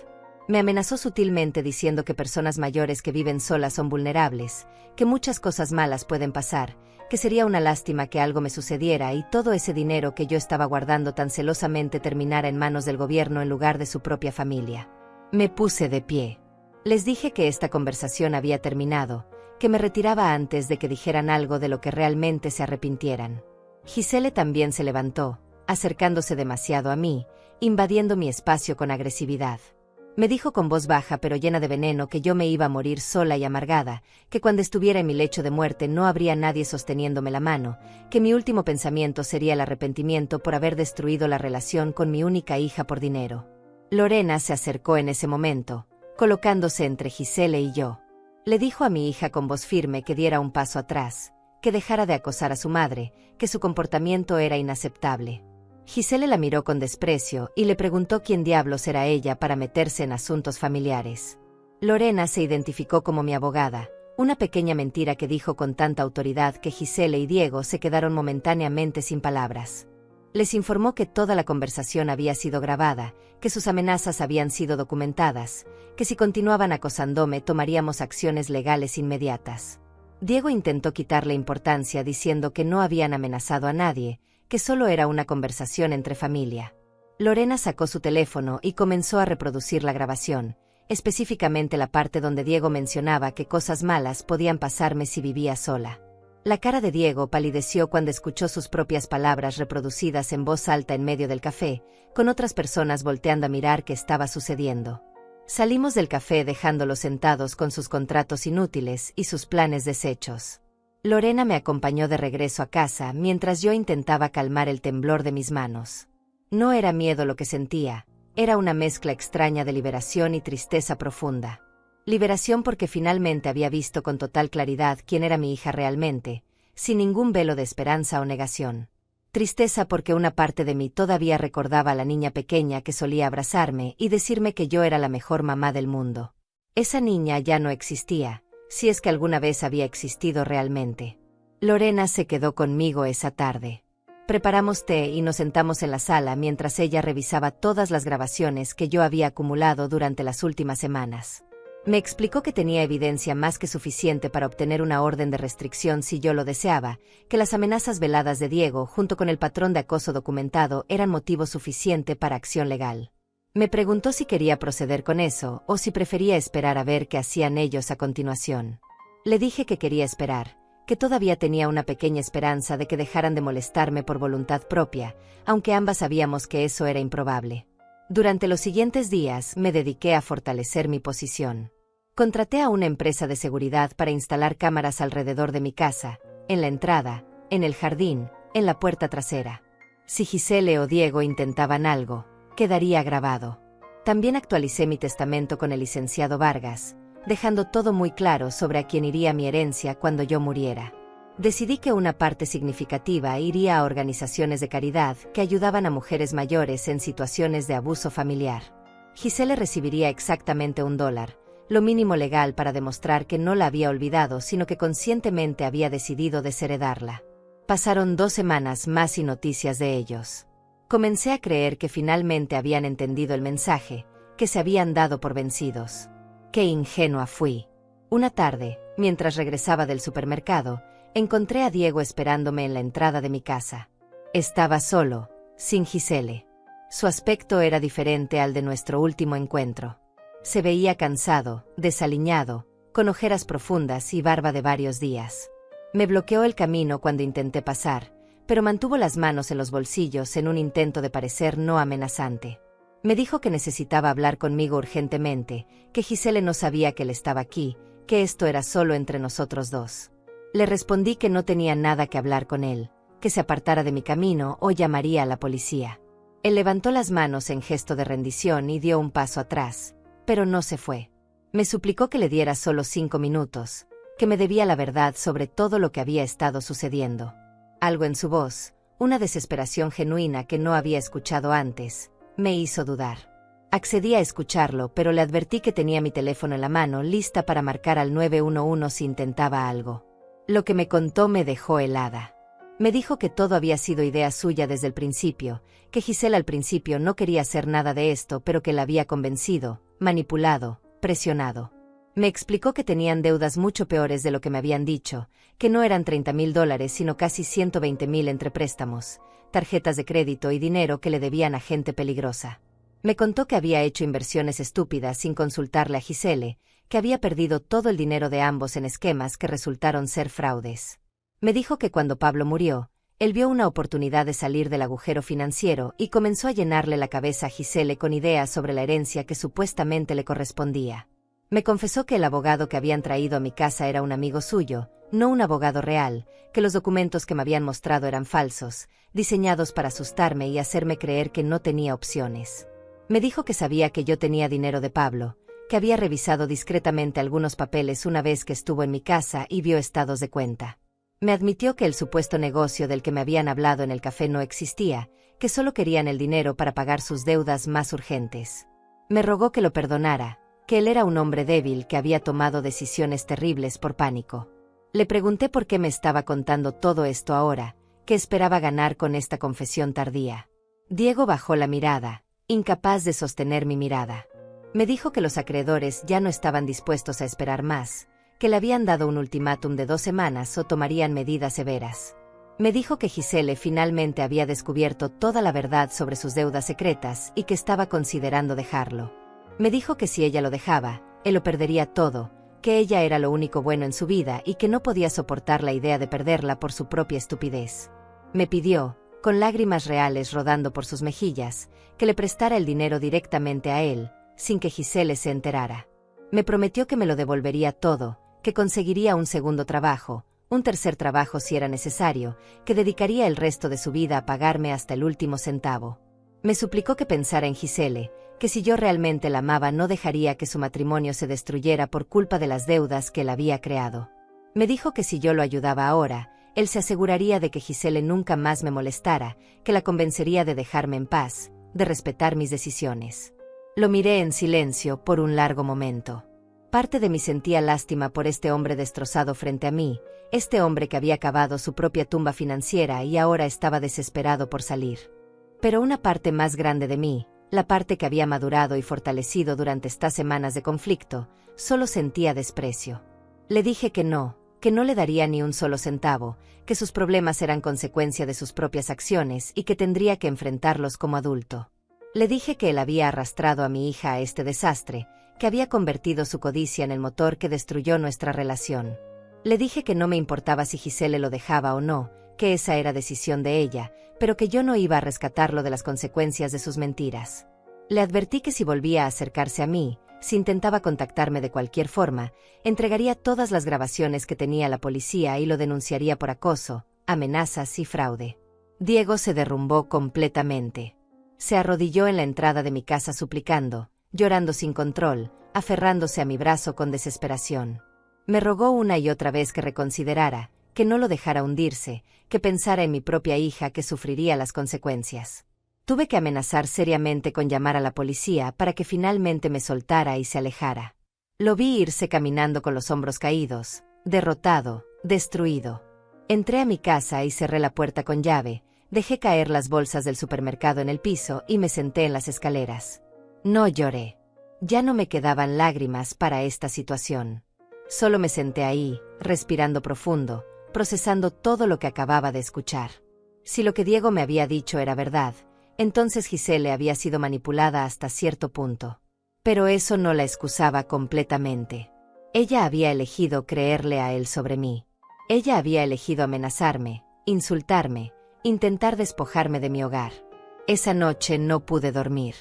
Me amenazó sutilmente diciendo que personas mayores que viven solas son vulnerables, que muchas cosas malas pueden pasar, que sería una lástima que algo me sucediera y todo ese dinero que yo estaba guardando tan celosamente terminara en manos del gobierno en lugar de su propia familia. Me puse de pie. Les dije que esta conversación había terminado, que me retiraba antes de que dijeran algo de lo que realmente se arrepintieran. Giselle también se levantó, acercándose demasiado a mí, invadiendo mi espacio con agresividad. Me dijo con voz baja pero llena de veneno que yo me iba a morir sola y amargada, que cuando estuviera en mi lecho de muerte no habría nadie sosteniéndome la mano, que mi último pensamiento sería el arrepentimiento por haber destruido la relación con mi única hija por dinero. Lorena se acercó en ese momento, colocándose entre Giselle y yo. Le dijo a mi hija con voz firme que diera un paso atrás, que dejara de acosar a su madre, que su comportamiento era inaceptable. Giselle la miró con desprecio y le preguntó quién diablos era ella para meterse en asuntos familiares. Lorena se identificó como mi abogada, una pequeña mentira que dijo con tanta autoridad que Giselle y Diego se quedaron momentáneamente sin palabras. Les informó que toda la conversación había sido grabada, que sus amenazas habían sido documentadas, que si continuaban acosándome tomaríamos acciones legales inmediatas. Diego intentó quitarle importancia diciendo que no habían amenazado a nadie, que solo era una conversación entre familia. Lorena sacó su teléfono y comenzó a reproducir la grabación, específicamente la parte donde Diego mencionaba que cosas malas podían pasarme si vivía sola. La cara de Diego palideció cuando escuchó sus propias palabras reproducidas en voz alta en medio del café, con otras personas volteando a mirar qué estaba sucediendo. Salimos del café dejándolos sentados con sus contratos inútiles y sus planes deshechos. Lorena me acompañó de regreso a casa mientras yo intentaba calmar el temblor de mis manos. No era miedo lo que sentía, era una mezcla extraña de liberación y tristeza profunda. Liberación porque finalmente había visto con total claridad quién era mi hija realmente, sin ningún velo de esperanza o negación. Tristeza porque una parte de mí todavía recordaba a la niña pequeña que solía abrazarme y decirme que yo era la mejor mamá del mundo. Esa niña ya no existía, si es que alguna vez había existido realmente. Lorena se quedó conmigo esa tarde. Preparamos té y nos sentamos en la sala mientras ella revisaba todas las grabaciones que yo había acumulado durante las últimas semanas. Me explicó que tenía evidencia más que suficiente para obtener una orden de restricción si yo lo deseaba, que las amenazas veladas de Diego junto con el patrón de acoso documentado eran motivo suficiente para acción legal. Me preguntó si quería proceder con eso o si prefería esperar a ver qué hacían ellos a continuación. Le dije que quería esperar, que todavía tenía una pequeña esperanza de que dejaran de molestarme por voluntad propia, aunque ambas sabíamos que eso era improbable. Durante los siguientes días me dediqué a fortalecer mi posición. Contraté a una empresa de seguridad para instalar cámaras alrededor de mi casa, en la entrada, en el jardín, en la puerta trasera. Si Giselle o Diego intentaban algo, quedaría grabado. También actualicé mi testamento con el licenciado Vargas, dejando todo muy claro sobre a quién iría mi herencia cuando yo muriera. Decidí que una parte significativa iría a organizaciones de caridad que ayudaban a mujeres mayores en situaciones de abuso familiar. Giselle recibiría exactamente $1, lo mínimo legal para demostrar que no la había olvidado, sino que conscientemente había decidido desheredarla. Pasaron 2 semanas más y noticias de ellos. Comencé a creer que finalmente habían entendido el mensaje, que se habían dado por vencidos. ¡Qué ingenua fui! Una tarde, mientras regresaba del supermercado, encontré a Diego esperándome en la entrada de mi casa. Estaba solo, sin Giselle. Su aspecto era diferente al de nuestro último encuentro. Se veía cansado, desaliñado, con ojeras profundas y barba de varios días. Me bloqueó el camino cuando intenté pasar, pero mantuvo las manos en los bolsillos en un intento de parecer no amenazante. Me dijo que necesitaba hablar conmigo urgentemente, que Giselle no sabía que él estaba aquí, que esto era solo entre nosotros dos. Le respondí que no tenía nada que hablar con él, que se apartara de mi camino o llamaría a la policía. Él levantó las manos en gesto de rendición y dio un paso atrás, pero no se fue. Me suplicó que le diera solo 5 minutos, que me debía la verdad sobre todo lo que había estado sucediendo. Algo en su voz, una desesperación genuina que no había escuchado antes, me hizo dudar. Accedí a escucharlo, pero le advertí que tenía mi teléfono en la mano lista para marcar al 911 si intentaba algo. Lo que me contó me dejó helada. Me dijo que todo había sido idea suya desde el principio, que Giselle al principio no quería hacer nada de esto, pero que la había convencido, manipulado, presionado. Me explicó que tenían deudas mucho peores de lo que me habían dicho, que no eran $30,000 sino casi 120,000 entre préstamos, tarjetas de crédito y dinero que le debían a gente peligrosa. Me contó que había hecho inversiones estúpidas sin consultarle a Giselle, que había perdido todo el dinero de ambos en esquemas que resultaron ser fraudes. Me dijo que cuando Pablo murió, él vio una oportunidad de salir del agujero financiero y comenzó a llenarle la cabeza a Giselle con ideas sobre la herencia que supuestamente le correspondía. Me confesó que el abogado que habían traído a mi casa era un amigo suyo, no un abogado real, que los documentos que me habían mostrado eran falsos, diseñados para asustarme y hacerme creer que no tenía opciones. Me dijo que sabía que yo tenía dinero de Pablo, que había revisado discretamente algunos papeles una vez que estuvo en mi casa y vio estados de cuenta. Me admitió que el supuesto negocio del que me habían hablado en el café no existía, que solo querían el dinero para pagar sus deudas más urgentes. Me rogó que lo perdonara, que él era un hombre débil que había tomado decisiones terribles por pánico. Le pregunté por qué me estaba contando todo esto ahora, qué esperaba ganar con esta confesión tardía. Diego bajó la mirada, incapaz de sostener mi mirada. Me dijo que los acreedores ya no estaban dispuestos a esperar más, que le habían dado un ultimátum de 2 semanas o tomarían medidas severas. Me dijo que Giselle finalmente había descubierto toda la verdad sobre sus deudas secretas y que estaba considerando dejarlo. Me dijo que si ella lo dejaba, él lo perdería todo, que ella era lo único bueno en su vida y que no podía soportar la idea de perderla por su propia estupidez. Me pidió, con lágrimas reales rodando por sus mejillas, que le prestara el dinero directamente a él, sin que Giselle se enterara. Me prometió que me lo devolvería todo, que conseguiría un segundo trabajo, un tercer trabajo si era necesario, que dedicaría el resto de su vida a pagarme hasta el último centavo. Me suplicó que pensara en Giselle, que si yo realmente la amaba no dejaría que su matrimonio se destruyera por culpa de las deudas que él había creado. Me dijo que si yo lo ayudaba ahora, él se aseguraría de que Giselle nunca más me molestara, que la convencería de dejarme en paz, de respetar mis decisiones. Lo miré en silencio por un largo momento. Parte de mí sentía lástima por este hombre destrozado frente a mí, este hombre que había cavado su propia tumba financiera y ahora estaba desesperado por salir. Pero una parte más grande de mí, la parte que había madurado y fortalecido durante estas semanas de conflicto, solo sentía desprecio. Le dije que no le daría ni un solo centavo, que sus problemas eran consecuencia de sus propias acciones y que tendría que enfrentarlos como adulto. Le dije que él había arrastrado a mi hija a este desastre, que había convertido su codicia en el motor que destruyó nuestra relación. Le dije que no me importaba si Giselle lo dejaba o no, que esa era decisión de ella, pero que yo no iba a rescatarlo de las consecuencias de sus mentiras. Le advertí que si volvía a acercarse a mí, si intentaba contactarme de cualquier forma, entregaría todas las grabaciones que tenía la policía y lo denunciaría por acoso, amenazas y fraude. Diego se derrumbó completamente. Se arrodilló en la entrada de mi casa suplicando, llorando sin control, aferrándose a mi brazo con desesperación. Me rogó una y otra vez que reconsiderara, que no lo dejara hundirse, que pensara en mi propia hija que sufriría las consecuencias. Tuve que amenazar seriamente con llamar a la policía para que finalmente me soltara y se alejara. Lo vi irse caminando con los hombros caídos, derrotado, destruido. Entré a mi casa y cerré la puerta con llave, dejé caer las bolsas del supermercado en el piso y me senté en las escaleras. No lloré. Ya no me quedaban lágrimas para esta situación. Solo me senté ahí, respirando profundo, procesando todo lo que acababa de escuchar. Si lo que Diego me había dicho era verdad, entonces Giselle había sido manipulada hasta cierto punto. Pero eso no la excusaba completamente. Ella había elegido creerle a él sobre mí. Ella había elegido amenazarme, insultarme, intentar despojarme de mi hogar. Esa noche no pude dormir.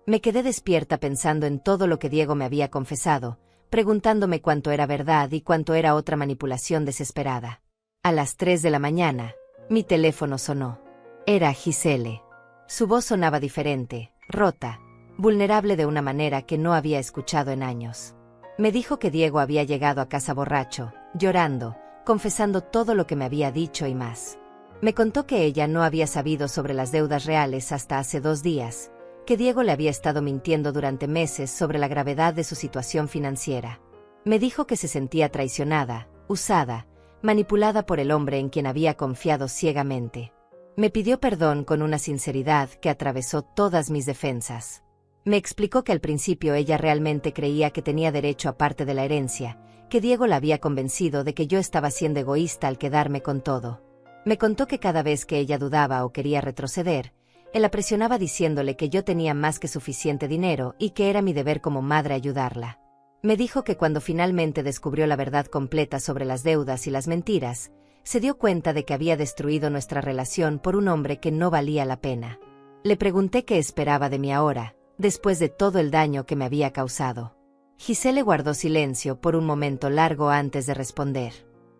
Me quedé despierta pensando en todo lo que Diego me había confesado, preguntándome cuánto era verdad y cuánto era otra manipulación desesperada. A las 3 de la mañana, mi teléfono sonó. Era Giselle. Su voz sonaba diferente, rota, vulnerable de una manera que no había escuchado en años. Me dijo que Diego había llegado a casa borracho, llorando, confesando todo lo que me había dicho y más. Me contó que ella no había sabido sobre las deudas reales hasta hace 2 días, que Diego le había estado mintiendo durante meses sobre la gravedad de su situación financiera. Me dijo que se sentía traicionada, usada, manipulada por el hombre en quien había confiado ciegamente. Me pidió perdón con una sinceridad que atravesó todas mis defensas. Me explicó que al principio ella realmente creía que tenía derecho a parte de la herencia, que Diego la había convencido de que yo estaba siendo egoísta al quedarme con todo. Me contó que cada vez que ella dudaba o quería retroceder, él la presionaba diciéndole que yo tenía más que suficiente dinero y que era mi deber como madre ayudarla. Me dijo que cuando finalmente descubrió la verdad completa sobre las deudas y las mentiras, se dio cuenta de que había destruido nuestra relación por un hombre que no valía la pena. Le pregunté qué esperaba de mí ahora, después de todo el daño que me había causado. Giselle guardó silencio por un momento largo antes de responder.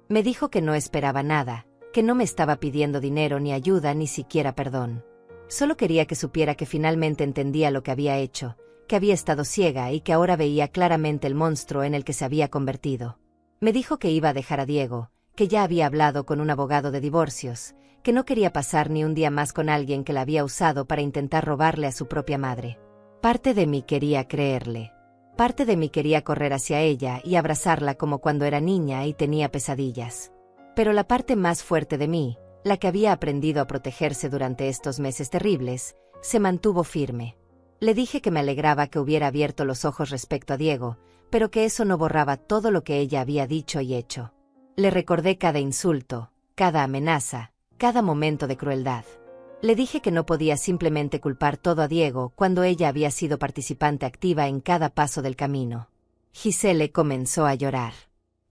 Me dijo que no esperaba nada, que no me estaba pidiendo dinero ni ayuda ni siquiera perdón. Solo quería que supiera que finalmente entendía lo que había hecho, que había estado ciega y que ahora veía claramente el monstruo en el que se había convertido. Me dijo que iba a dejar a Diego, que ya había hablado con un abogado de divorcios, que no quería pasar ni un día más con alguien que la había usado para intentar robarle a su propia madre. Parte de mí quería creerle. Parte de mí quería correr hacia ella y abrazarla como cuando era niña y tenía pesadillas. Pero la parte más fuerte de mí, la que había aprendido a protegerse durante estos meses terribles, se mantuvo firme. Le dije que me alegraba que hubiera abierto los ojos respecto a Diego, pero que eso no borraba todo lo que ella había dicho y hecho. Le recordé cada insulto, cada amenaza, cada momento de crueldad. Le dije que no podía simplemente culpar todo a Diego cuando ella había sido participante activa en cada paso del camino. Giselle comenzó a llorar.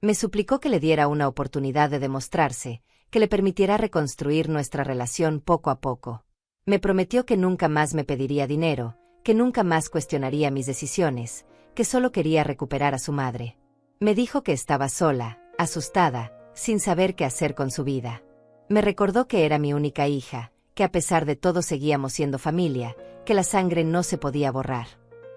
Me suplicó que le diera una oportunidad de demostrarse, que le permitiera reconstruir nuestra relación poco a poco. Me prometió que nunca más me pediría dinero, que nunca más cuestionaría mis decisiones, que solo quería recuperar a su madre. Me dijo que estaba sola, asustada, sin saber qué hacer con su vida. Me recordó que era mi única hija, que a pesar de todo seguíamos siendo familia, que la sangre no se podía borrar.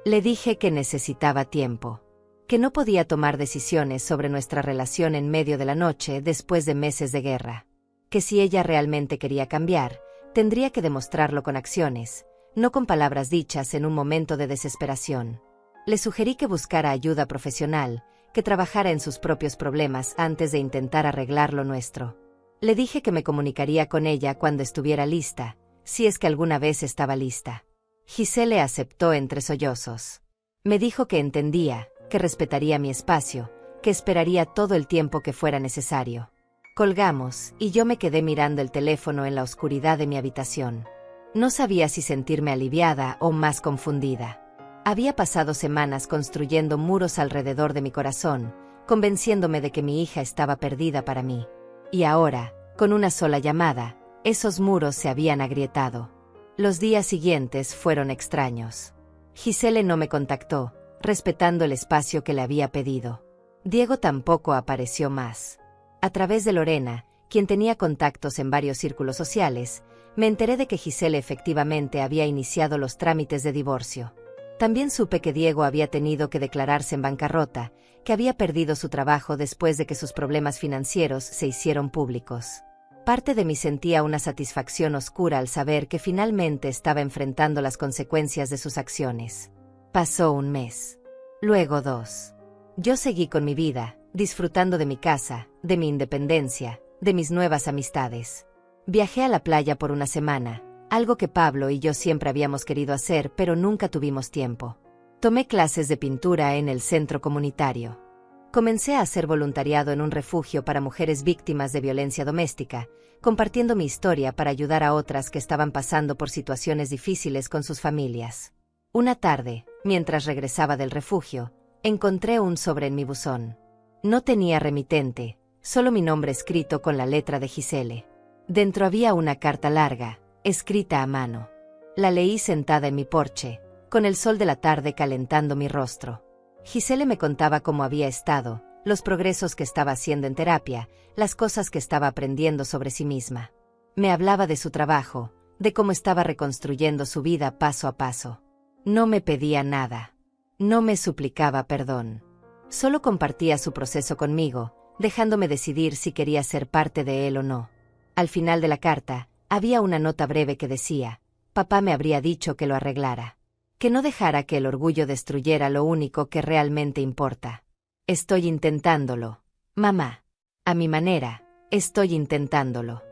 Le dije que necesitaba tiempo, que no podía tomar decisiones sobre nuestra relación en medio de la noche después de meses de guerra, que si ella realmente quería cambiar, tendría que demostrarlo con acciones, no con palabras dichas en un momento de desesperación. Le sugerí que buscara ayuda profesional, que trabajara en sus propios problemas antes de intentar arreglar lo nuestro. Le dije que me comunicaría con ella cuando estuviera lista, si es que alguna vez estaba lista. Giselle aceptó entre sollozos. Me dijo que entendía, que respetaría mi espacio, que esperaría todo el tiempo que fuera necesario. Colgamos, y yo me quedé mirando el teléfono en la oscuridad de mi habitación. No sabía si sentirme aliviada o más confundida. Había pasado semanas construyendo muros alrededor de mi corazón, convenciéndome de que mi hija estaba perdida para mí. Y ahora, con una sola llamada, esos muros se habían agrietado. Los días siguientes fueron extraños. Giselle no me contactó, respetando el espacio que le había pedido. Diego tampoco apareció más. A través de Lorena, quien tenía contactos en varios círculos sociales, me enteré de que Giselle efectivamente había iniciado los trámites de divorcio. También supe que Diego había tenido que declararse en bancarrota, que había perdido su trabajo después de que sus problemas financieros se hicieron públicos. Parte de mí sentía una satisfacción oscura al saber que finalmente estaba enfrentando las consecuencias de sus acciones. Pasó un mes. Luego 2. Yo seguí con mi vida, disfrutando de mi casa, de mi independencia, de mis nuevas amistades. Viajé a la playa por una semana, algo que Pablo y yo siempre habíamos querido hacer, pero nunca tuvimos tiempo. Tomé clases de pintura en el centro comunitario. Comencé a hacer voluntariado en un refugio para mujeres víctimas de violencia doméstica, compartiendo mi historia para ayudar a otras que estaban pasando por situaciones difíciles con sus familias. Una tarde, mientras regresaba del refugio, encontré un sobre en mi buzón. No tenía remitente, solo mi nombre escrito con la letra de Gisele. Dentro había una carta larga, escrita a mano. La leí sentada en mi porche, con el sol de la tarde calentando mi rostro. Gisele me contaba cómo había estado, los progresos que estaba haciendo en terapia, las cosas que estaba aprendiendo sobre sí misma. Me hablaba de su trabajo, de cómo estaba reconstruyendo su vida paso a paso. No me pedía nada. No me suplicaba perdón. Solo compartía su proceso conmigo, dejándome decidir si quería ser parte de él o no. Al final de la carta, había una nota breve que decía: papá me habría dicho que lo arreglara. Que no dejara que el orgullo destruyera lo único que realmente importa. Estoy intentándolo, mamá. A mi manera, estoy intentándolo.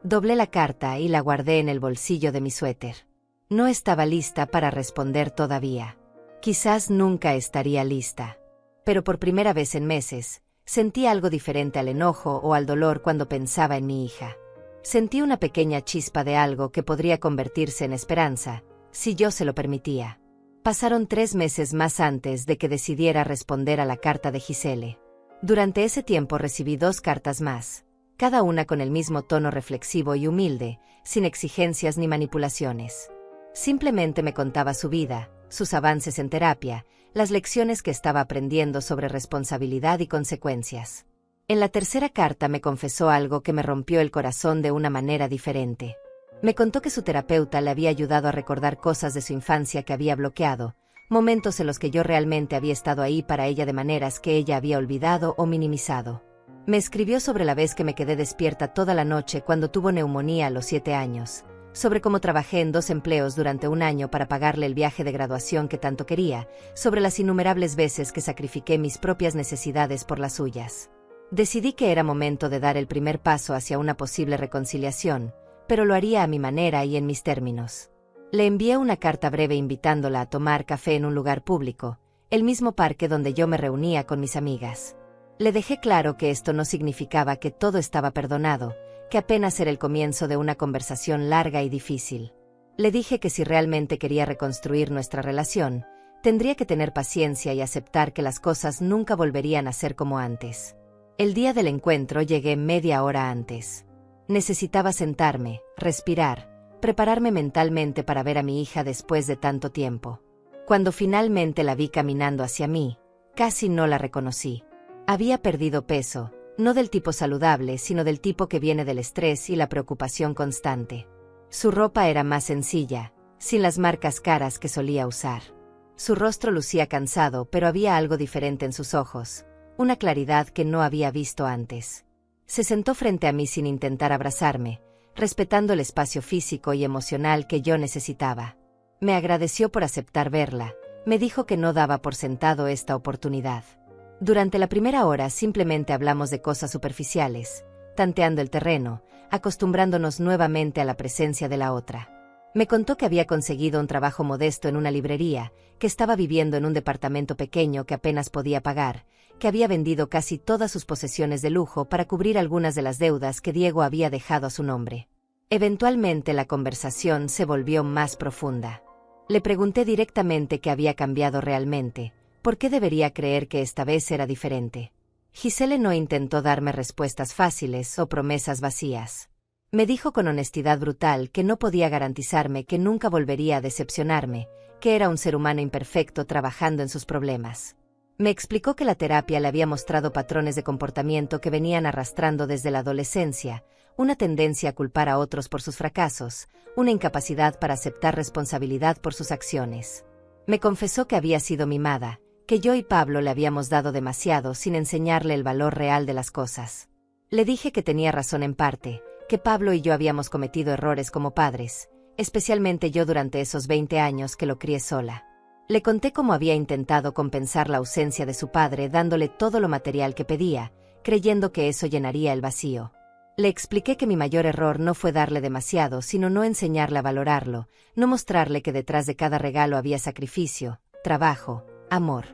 Doblé la carta y la guardé en el bolsillo de mi suéter. No estaba lista para responder todavía. Quizás nunca estaría lista. Pero por primera vez en meses, sentí algo diferente al enojo o al dolor cuando pensaba en mi hija. Sentí una pequeña chispa de algo que podría convertirse en esperanza, si yo se lo permitía. Pasaron 3 meses más antes de que decidiera responder a la carta de Gisele. Durante ese tiempo recibí 2 cartas más, cada una con el mismo tono reflexivo y humilde, sin exigencias ni manipulaciones. Simplemente me contaba su vida, sus avances en terapia, las lecciones que estaba aprendiendo sobre responsabilidad y consecuencias. En la tercera carta me confesó algo que me rompió el corazón de una manera diferente. Me contó que su terapeuta le había ayudado a recordar cosas de su infancia que había bloqueado, momentos en los que yo realmente había estado ahí para ella de maneras que ella había olvidado o minimizado. Me escribió sobre la vez que me quedé despierta toda la noche cuando tuvo neumonía a los 7 años, sobre cómo trabajé en 2 empleos durante un año para pagarle el viaje de graduación que tanto quería, sobre las innumerables veces que sacrifiqué mis propias necesidades por las suyas. Decidí que era momento de dar el primer paso hacia una posible reconciliación, pero lo haría a mi manera y en mis términos. Le envié una carta breve invitándola a tomar café en un lugar público, el mismo parque donde yo me reunía con mis amigas. Le dejé claro que esto no significaba que todo estaba perdonado, que apenas era el comienzo de una conversación larga y difícil. Le dije que si realmente quería reconstruir nuestra relación, tendría que tener paciencia y aceptar que las cosas nunca volverían a ser como antes. El día del encuentro llegué media hora antes. Necesitaba sentarme, respirar, prepararme mentalmente para ver a mi hija después de tanto tiempo. Cuando finalmente la vi caminando hacia mí, casi no la reconocí. Había perdido peso, no del tipo saludable, sino del tipo que viene del estrés y la preocupación constante. Su ropa era más sencilla, sin las marcas caras que solía usar. Su rostro lucía cansado, pero había algo diferente en sus ojos, una claridad que no había visto antes. Se sentó frente a mí sin intentar abrazarme, respetando el espacio físico y emocional que yo necesitaba. Me agradeció por aceptar verla, me dijo que no daba por sentado esta oportunidad. Durante la primera hora simplemente hablamos de cosas superficiales, tanteando el terreno, acostumbrándonos nuevamente a la presencia de la otra. Me contó que había conseguido un trabajo modesto en una librería, que estaba viviendo en un departamento pequeño que apenas podía pagar, que había vendido casi todas sus posesiones de lujo para cubrir algunas de las deudas que Diego había dejado a su nombre. Eventualmente la conversación se volvió más profunda. Le pregunté directamente qué había cambiado realmente, por qué debería creer que esta vez era diferente. Gisele no intentó darme respuestas fáciles o promesas vacías. Me dijo con honestidad brutal que no podía garantizarme que nunca volvería a decepcionarme, que era un ser humano imperfecto trabajando en sus problemas. Me explicó que la terapia le había mostrado patrones de comportamiento que venían arrastrando desde la adolescencia, una tendencia a culpar a otros por sus fracasos, una incapacidad para aceptar responsabilidad por sus acciones. Me confesó que había sido mimada, que yo y Pablo le habíamos dado demasiado sin enseñarle el valor real de las cosas. Le dije que tenía razón en parte, que Pablo y yo habíamos cometido errores como padres, especialmente yo durante esos 20 años que lo crié sola. Le conté cómo había intentado compensar la ausencia de su padre dándole todo lo material que pedía, creyendo que eso llenaría el vacío. Le expliqué que mi mayor error no fue darle demasiado, sino no enseñarle a valorarlo, no mostrarle que detrás de cada regalo había sacrificio, trabajo, amor.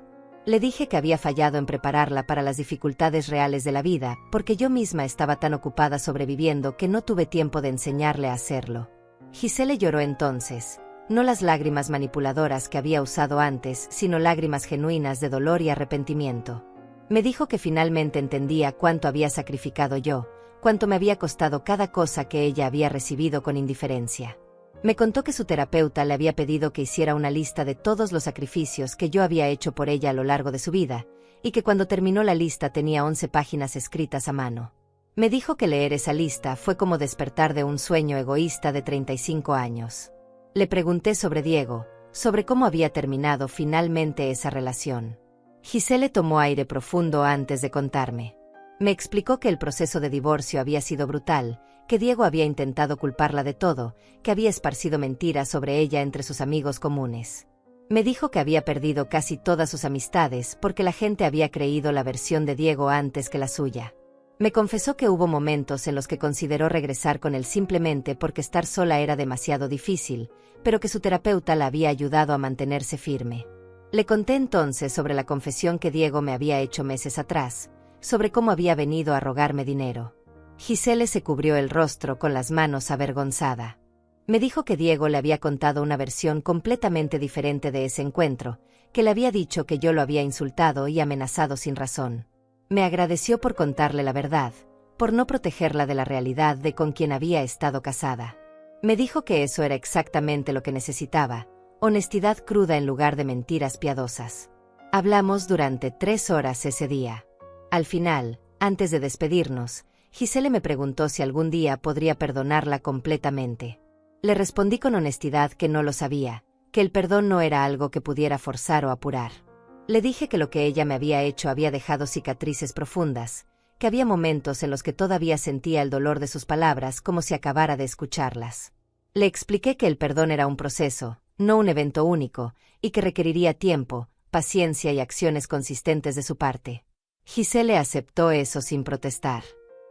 Le dije que había fallado en prepararla para las dificultades reales de la vida, porque yo misma estaba tan ocupada sobreviviendo que no tuve tiempo de enseñarle a hacerlo. Gisele lloró entonces, no las lágrimas manipuladoras que había usado antes, sino lágrimas genuinas de dolor y arrepentimiento. Me dijo que finalmente entendía cuánto había sacrificado yo, cuánto me había costado cada cosa que ella había recibido con indiferencia. Me contó que su terapeuta le había pedido que hiciera una lista de todos los sacrificios que yo había hecho por ella a lo largo de su vida, y que cuando terminó la lista tenía 11 páginas escritas a mano. Me dijo que leer esa lista fue como despertar de un sueño egoísta de 35 años. Le pregunté sobre Diego, sobre cómo había terminado finalmente esa relación. Gisele tomó aire profundo antes de contarme. Me explicó que el proceso de divorcio había sido brutal, que Diego había intentado culparla de todo, que había esparcido mentiras sobre ella entre sus amigos comunes. Me dijo que había perdido casi todas sus amistades porque la gente había creído la versión de Diego antes que la suya. Me confesó que hubo momentos en los que consideró regresar con él simplemente porque estar sola era demasiado difícil, pero que su terapeuta la había ayudado a mantenerse firme. Le conté entonces sobre la confesión que Diego me había hecho meses atrás, sobre cómo había venido a rogarme dinero. Gisele se cubrió el rostro con las manos avergonzada. Me dijo que Diego le había contado una versión completamente diferente de ese encuentro, que le había dicho que yo lo había insultado y amenazado sin razón. Me agradeció por contarle la verdad, por no protegerla de la realidad de con quien había estado casada. Me dijo que eso era exactamente lo que necesitaba, honestidad cruda en lugar de mentiras piadosas. Hablamos durante 3 horas ese día. Al final, antes de despedirnos, Gisele me preguntó si algún día podría perdonarla completamente. Le respondí con honestidad que no lo sabía, que el perdón no era algo que pudiera forzar o apurar. Le dije que lo que ella me había hecho había dejado cicatrices profundas, que había momentos en los que todavía sentía el dolor de sus palabras como si acabara de escucharlas. Le expliqué que el perdón era un proceso, no un evento único, y que requeriría tiempo, paciencia y acciones consistentes de su parte. Gisele aceptó eso sin protestar.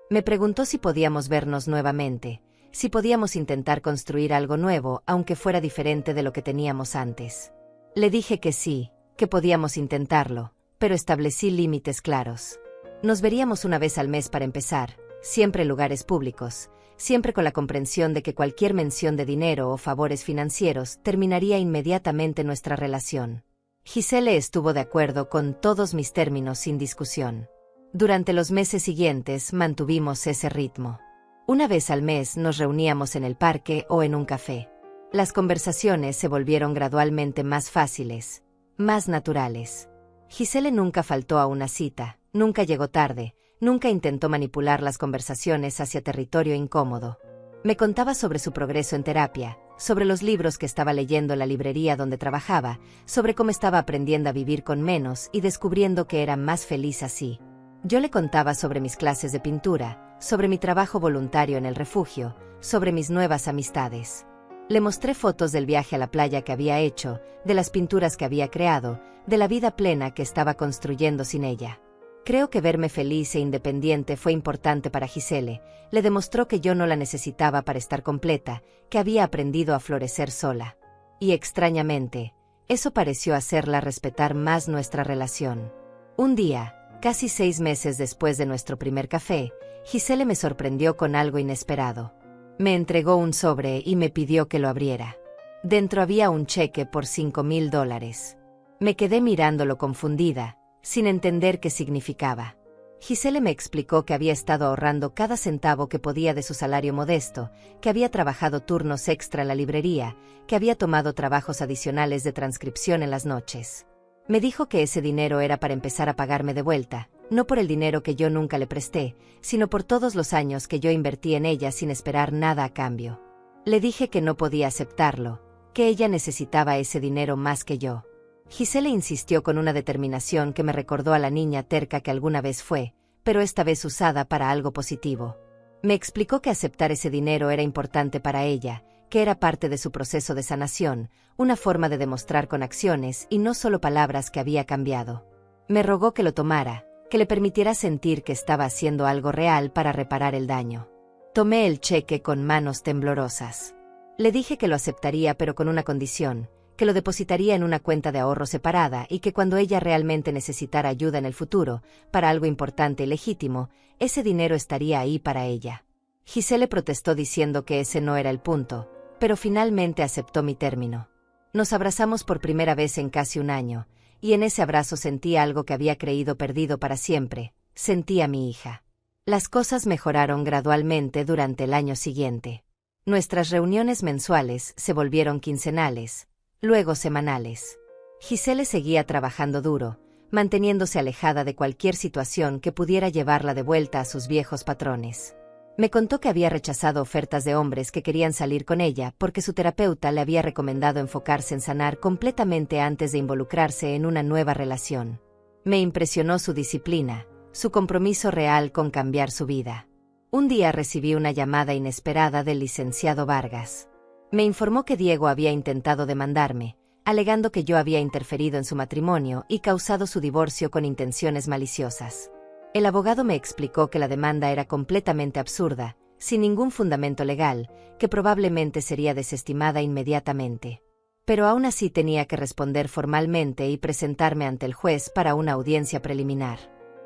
Me preguntó si podíamos vernos nuevamente, si podíamos intentar construir algo nuevo aunque fuera diferente de lo que teníamos antes. Le dije que sí, que podíamos intentarlo, pero establecí límites claros. Nos veríamos una vez al mes para empezar, siempre en lugares públicos, siempre con la comprensión de que cualquier mención de dinero o favores financieros terminaría inmediatamente nuestra relación. Gisele estuvo de acuerdo con todos mis términos sin discusión. Durante los meses siguientes mantuvimos ese ritmo. Una vez al mes nos reuníamos en el parque o en un café. Las conversaciones se volvieron gradualmente más fáciles, más naturales. Gisele nunca faltó a una cita, nunca llegó tarde, nunca intentó manipular las conversaciones hacia territorio incómodo. Me contaba sobre su progreso en terapia, sobre los libros que estaba leyendo en la librería donde trabajaba, sobre cómo estaba aprendiendo a vivir con menos y descubriendo que era más feliz así. Yo le contaba sobre mis clases de pintura, sobre mi trabajo voluntario en el refugio, sobre mis nuevas amistades. Le mostré fotos del viaje a la playa que había hecho, de las pinturas que había creado, de la vida plena que estaba construyendo sin ella. Creo que verme feliz e independiente fue importante para Gisele. Le demostró que yo no la necesitaba para estar completa, que había aprendido a florecer sola. Y extrañamente, eso pareció hacerla respetar más nuestra relación. Un día, casi 6 meses después de nuestro primer café, Gisele me sorprendió con algo inesperado. Me entregó un sobre y me pidió que lo abriera. Dentro había un cheque por $5,000. Me quedé mirándolo confundida, sin entender qué significaba. Gisele me explicó que había estado ahorrando cada centavo que podía de su salario modesto, que había trabajado turnos extra en la librería, que había tomado trabajos adicionales de transcripción en las noches. Me dijo que ese dinero era para empezar a pagarme de vuelta, no por el dinero que yo nunca le presté, sino por todos los años que yo invertí en ella sin esperar nada a cambio. Le dije que no podía aceptarlo, que ella necesitaba ese dinero más que yo. Giselle insistió con una determinación que me recordó a la niña terca que alguna vez fue, pero esta vez usada para algo positivo. Me explicó que aceptar ese dinero era importante para ella, que era parte de su proceso de sanación, una forma de demostrar con acciones y no solo palabras que había cambiado. Me rogó que lo tomara, que le permitiera sentir que estaba haciendo algo real para reparar el daño. Tomé el cheque con manos temblorosas. Le dije que lo aceptaría pero con una condición, que lo depositaría en una cuenta de ahorro separada y que cuando ella realmente necesitara ayuda en el futuro, para algo importante y legítimo, ese dinero estaría ahí para ella. Giselle protestó diciendo que ese no era el punto, pero finalmente aceptó mi término. Nos abrazamos por primera vez en casi un año, y en ese abrazo sentí algo que había creído perdido para siempre, sentí a mi hija. Las cosas mejoraron gradualmente durante el año siguiente. Nuestras reuniones mensuales se volvieron quincenales, luego semanales. Giselle seguía trabajando duro, manteniéndose alejada de cualquier situación que pudiera llevarla de vuelta a sus viejos patrones. Me contó que había rechazado ofertas de hombres que querían salir con ella porque su terapeuta le había recomendado enfocarse en sanar completamente antes de involucrarse en una nueva relación. Me impresionó su disciplina, su compromiso real con cambiar su vida. Un día recibí una llamada inesperada del licenciado Vargas. Me informó que Diego había intentado demandarme, alegando que yo había interferido en su matrimonio y causado su divorcio con intenciones maliciosas. El abogado me explicó que la demanda era completamente absurda, sin ningún fundamento legal, que probablemente sería desestimada inmediatamente. Pero aún así tenía que responder formalmente y presentarme ante el juez para una audiencia preliminar.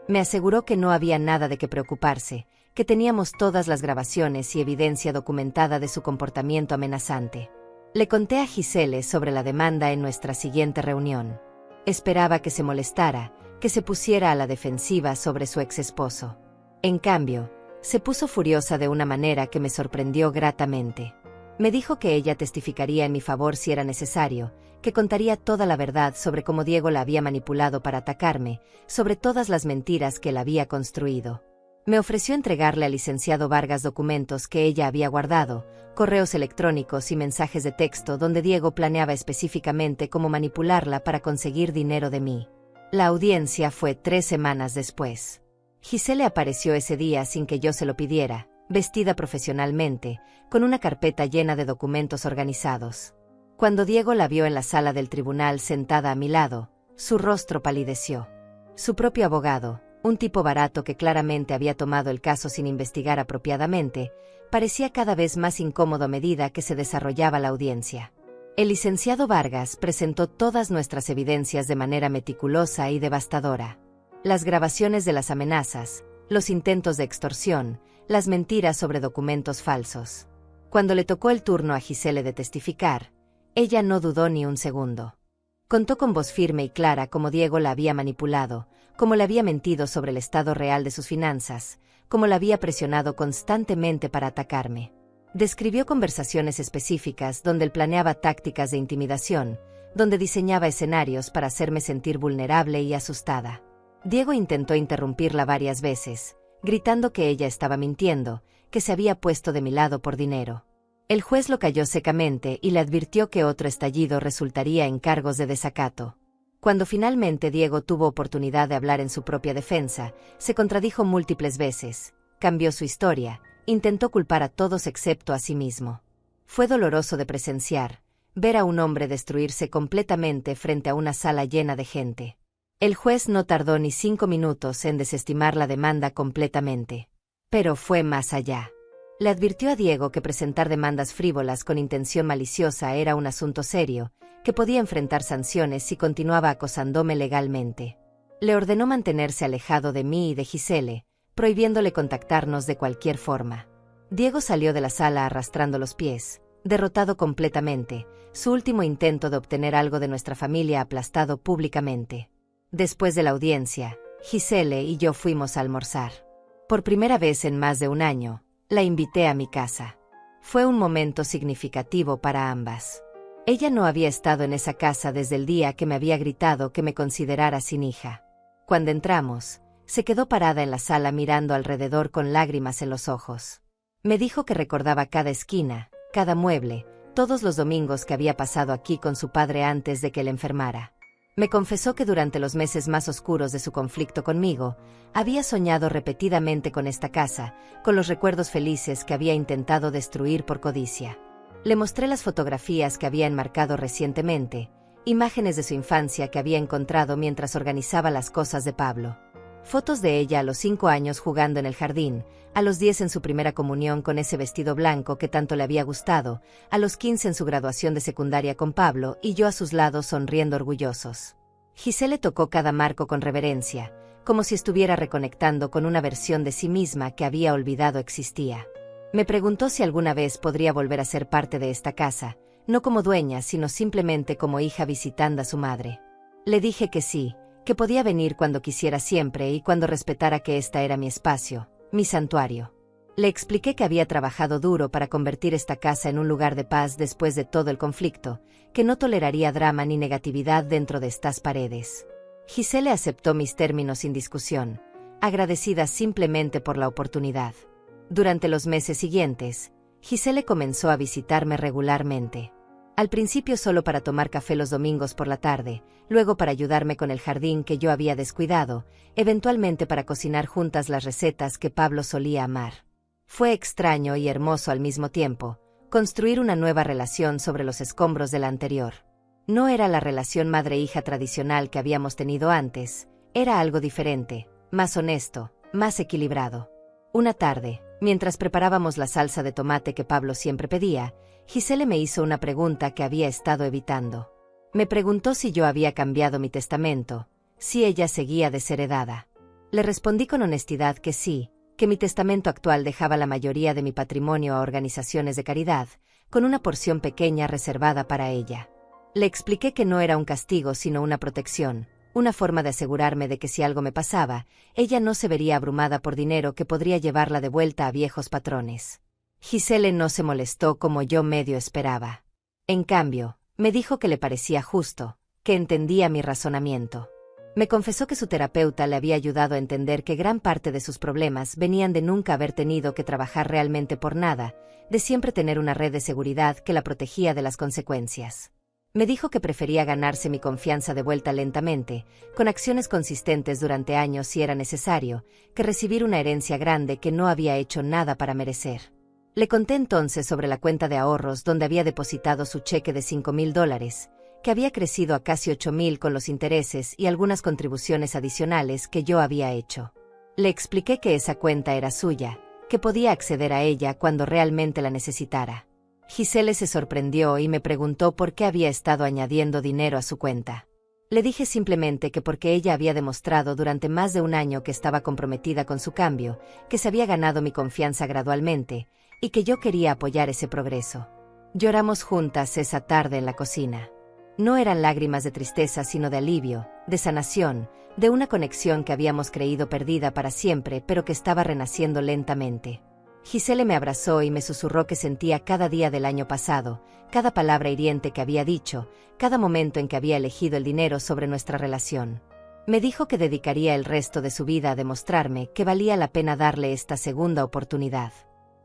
Me aseguró que no había nada de qué preocuparse, que teníamos todas las grabaciones y evidencia documentada de su comportamiento amenazante. Le conté a Giselle sobre la demanda en nuestra siguiente reunión. Esperaba que se molestara, que se pusiera a la defensiva sobre su exesposo. En cambio, se puso furiosa de una manera que me sorprendió gratamente. Me dijo que ella testificaría en mi favor si era necesario, que contaría toda la verdad sobre cómo Diego la había manipulado para atacarme, sobre todas las mentiras que él había construido. Me ofreció entregarle al licenciado Vargas documentos que ella había guardado, correos electrónicos y mensajes de texto donde Diego planeaba específicamente cómo manipularla para conseguir dinero de mí. La audiencia fue 3 semanas después. Giselle apareció ese día sin que yo se lo pidiera, vestida profesionalmente, con una carpeta llena de documentos organizados. Cuando Diego la vio en la sala del tribunal sentada a mi lado, su rostro palideció. Su propio abogado, un tipo barato que claramente había tomado el caso sin investigar apropiadamente, parecía cada vez más incómodo a medida que se desarrollaba la audiencia. El licenciado Vargas presentó todas nuestras evidencias de manera meticulosa y devastadora. Las grabaciones de las amenazas, los intentos de extorsión, las mentiras sobre documentos falsos. Cuando le tocó el turno a Giselle de testificar, ella no dudó ni un segundo. Contó con voz firme y clara cómo Diego la había manipulado, cómo le había mentido sobre el estado real de sus finanzas, cómo la había presionado constantemente para atacarme. Describió conversaciones específicas donde él planeaba tácticas de intimidación, donde diseñaba escenarios para hacerme sentir vulnerable y asustada. Diego intentó interrumpirla varias veces, gritando que ella estaba mintiendo, que se había puesto de mi lado por dinero. El juez lo calló secamente y le advirtió que otro estallido resultaría en cargos de desacato. Cuando finalmente Diego tuvo oportunidad de hablar en su propia defensa, se contradijo múltiples veces, cambió su historia, intentó culpar a todos excepto a sí mismo. Fue doloroso de presenciar, ver a un hombre destruirse completamente frente a una sala llena de gente. El juez no tardó ni 5 minutos en desestimar la demanda completamente. Pero fue más allá. Le advirtió a Diego que presentar demandas frívolas con intención maliciosa era un asunto serio, que podía enfrentar sanciones si continuaba acosándome legalmente. Le ordenó mantenerse alejado de mí y de Giselle, prohibiéndole contactarnos de cualquier forma. Diego salió de la sala arrastrando los pies, derrotado completamente, su último intento de obtener algo de nuestra familia aplastado públicamente. Después de la audiencia, Giselle y yo fuimos a almorzar. Por primera vez en más de un año, la invité a mi casa. Fue un momento significativo para ambas. Ella no había estado en esa casa desde el día que me había gritado que me considerara sin hija. Cuando entramos, se quedó parada en la sala mirando alrededor con lágrimas en los ojos. Me dijo que recordaba cada esquina, cada mueble, todos los domingos que había pasado aquí con su padre antes de que él enfermara. Me confesó que durante los meses más oscuros de su conflicto conmigo, había soñado repetidamente con esta casa, con los recuerdos felices que había intentado destruir por codicia. Le mostré las fotografías que había enmarcado recientemente, imágenes de su infancia que había encontrado mientras organizaba las cosas de Pablo. Fotos de ella a los 5 años jugando en el jardín, a los 10 en su primera comunión con ese vestido blanco que tanto le había gustado, a los 15 en su graduación de secundaria con Pablo y yo a sus lados sonriendo orgullosos. Giselle tocó cada marco con reverencia, como si estuviera reconectando con una versión de sí misma que había olvidado existía. Me preguntó si alguna vez podría volver a ser parte de esta casa, no como dueña sino simplemente como hija visitando a su madre. Le dije que sí, que podía venir cuando quisiera siempre y cuando respetara que esta era mi espacio, mi santuario. Le expliqué que había trabajado duro para convertir esta casa en un lugar de paz después de todo el conflicto, que no toleraría drama ni negatividad dentro de estas paredes. Giselle aceptó mis términos sin discusión, agradecida simplemente por la oportunidad. Durante los meses siguientes, Giselle comenzó a visitarme regularmente. Al principio solo para tomar café los domingos por la tarde, luego para ayudarme con el jardín que yo había descuidado, eventualmente para cocinar juntas las recetas que Pablo solía amar. Fue extraño y hermoso al mismo tiempo, construir una nueva relación sobre los escombros de la anterior. No era la relación madre-hija tradicional que habíamos tenido antes, era algo diferente, más honesto, más equilibrado. Una tarde, mientras preparábamos la salsa de tomate que Pablo siempre pedía, Giselle me hizo una pregunta que había estado evitando. Me preguntó si yo había cambiado mi testamento, si ella seguía desheredada. Le respondí con honestidad que sí, que mi testamento actual dejaba la mayoría de mi patrimonio a organizaciones de caridad, con una porción pequeña reservada para ella. Le expliqué que no era un castigo sino una protección, una forma de asegurarme de que si algo me pasaba, ella no se vería abrumada por dinero que podría llevarla de vuelta a viejos patrones. Giselle no se molestó como yo medio esperaba. En cambio, me dijo que le parecía justo, que entendía mi razonamiento. Me confesó que su terapeuta le había ayudado a entender que gran parte de sus problemas venían de nunca haber tenido que trabajar realmente por nada, de siempre tener una red de seguridad que la protegía de las consecuencias. Me dijo que prefería ganarse mi confianza de vuelta lentamente, con acciones consistentes durante años si era necesario, que recibir una herencia grande que no había hecho nada para merecer. Le conté entonces sobre la cuenta de ahorros donde había depositado su cheque de $5,000, que había crecido a casi 8,000 con los intereses y algunas contribuciones adicionales que yo había hecho. Le expliqué que esa cuenta era suya, que podía acceder a ella cuando realmente la necesitara. Giselle se sorprendió y me preguntó por qué había estado añadiendo dinero a su cuenta. Le dije simplemente que porque ella había demostrado durante más de un año que estaba comprometida con su cambio, que se había ganado mi confianza gradualmente, y que yo quería apoyar ese progreso. Lloramos juntas esa tarde en la cocina. No eran lágrimas de tristeza sino de alivio, de sanación, de una conexión que habíamos creído perdida para siempre pero que estaba renaciendo lentamente. Giselle me abrazó y me susurró que sentía cada día del año pasado, cada palabra hiriente que había dicho, cada momento en que había elegido el dinero sobre nuestra relación. Me dijo que dedicaría el resto de su vida a demostrarme que valía la pena darle esta segunda oportunidad.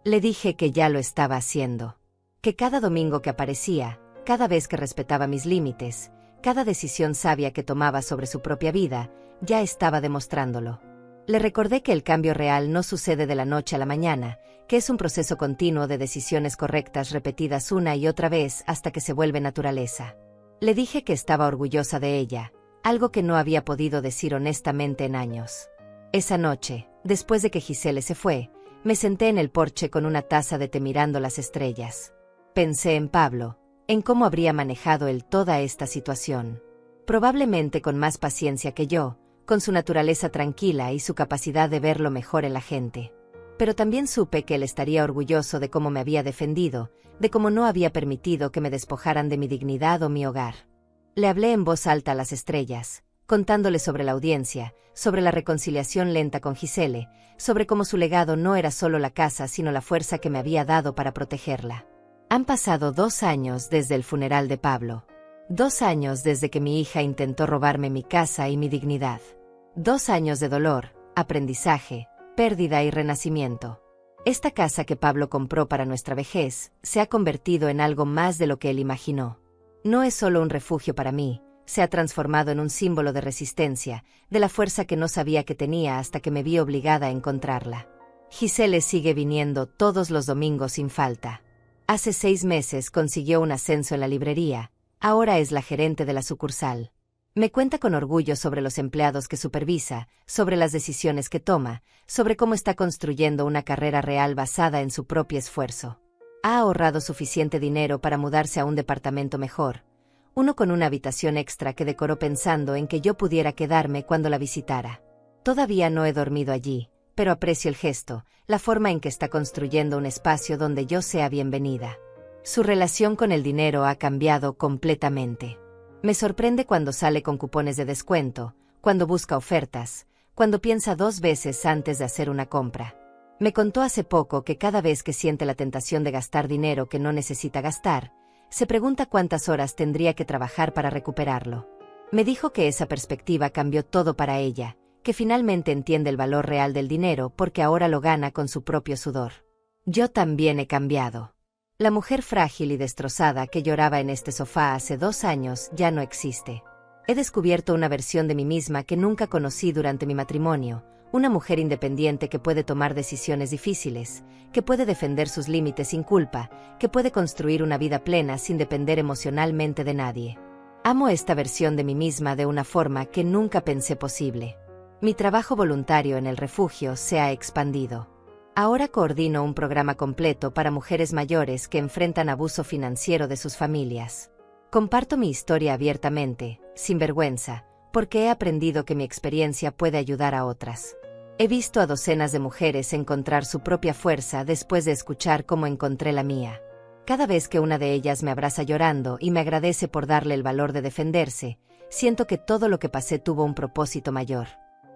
Le dije que ya lo estaba haciendo. Que cada domingo que aparecía, cada vez que respetaba mis límites, cada decisión sabia que tomaba sobre su propia vida, ya estaba demostrándolo. Le recordé que el cambio real no sucede de la noche a la mañana, que es un proceso continuo de decisiones correctas repetidas una y otra vez hasta que se vuelve naturaleza. Le dije que estaba orgullosa de ella, algo que no había podido decir honestamente en años. Esa noche, después de que Giselle se fue, me senté en el porche con una taza de té mirando las estrellas. Pensé en Pablo, en cómo habría manejado él toda esta situación. Probablemente con más paciencia que yo, con su naturaleza tranquila y su capacidad de ver lo mejor en la gente. Pero también supe que él estaría orgulloso de cómo me había defendido, de cómo no había permitido que me despojaran de mi dignidad o mi hogar. Le hablé en voz alta a las estrellas, contándole sobre la audiencia, sobre la reconciliación lenta con Giselle, sobre cómo su legado no era solo la casa sino la fuerza que me había dado para protegerla. Han pasado 2 años desde el funeral de Pablo. 2 años desde que mi hija intentó robarme mi casa y mi dignidad. 2 años de dolor, aprendizaje, pérdida y renacimiento. Esta casa que Pablo compró para nuestra vejez se ha convertido en algo más de lo que él imaginó. No es solo un refugio para mí, Se ha transformado en un símbolo de resistencia, de la fuerza que no sabía que tenía hasta que me vi obligada a encontrarla. Giselle sigue viniendo todos los domingos sin falta. Hace 6 meses consiguió un ascenso en la librería, ahora es la gerente de la sucursal. Me cuenta con orgullo sobre los empleados que supervisa, sobre las decisiones que toma, sobre cómo está construyendo una carrera real basada en su propio esfuerzo. Ha ahorrado suficiente dinero para mudarse a un departamento mejor, uno con una habitación extra que decoró pensando en que yo pudiera quedarme cuando la visitara. Todavía no he dormido allí, pero aprecio el gesto, la forma en que está construyendo un espacio donde yo sea bienvenida. Su relación con el dinero ha cambiado completamente. Me sorprende cuando sale con cupones de descuento, cuando busca ofertas, cuando piensa 2 veces antes de hacer una compra. Me contó hace poco que cada vez que siente la tentación de gastar dinero que no necesita gastar, se pregunta cuántas horas tendría que trabajar para recuperarlo. Me dijo que esa perspectiva cambió todo para ella, que finalmente entiende el valor real del dinero porque ahora lo gana con su propio sudor. Yo también he cambiado. La mujer frágil y destrozada que lloraba en este sofá hace 2 años ya no existe. He descubierto una versión de mí misma que nunca conocí durante mi matrimonio, una mujer independiente que puede tomar decisiones difíciles, que puede defender sus límites sin culpa, que puede construir una vida plena sin depender emocionalmente de nadie. Amo esta versión de mí misma de una forma que nunca pensé posible. Mi trabajo voluntario en el refugio se ha expandido. Ahora coordino un programa completo para mujeres mayores que enfrentan abuso financiero de sus familias. Comparto mi historia abiertamente, sin vergüenza, porque he aprendido que mi experiencia puede ayudar a otras. He visto a docenas de mujeres encontrar su propia fuerza después de escuchar cómo encontré la mía. Cada vez que una de ellas me abraza llorando y me agradece por darle el valor de defenderse, siento que todo lo que pasé tuvo un propósito mayor.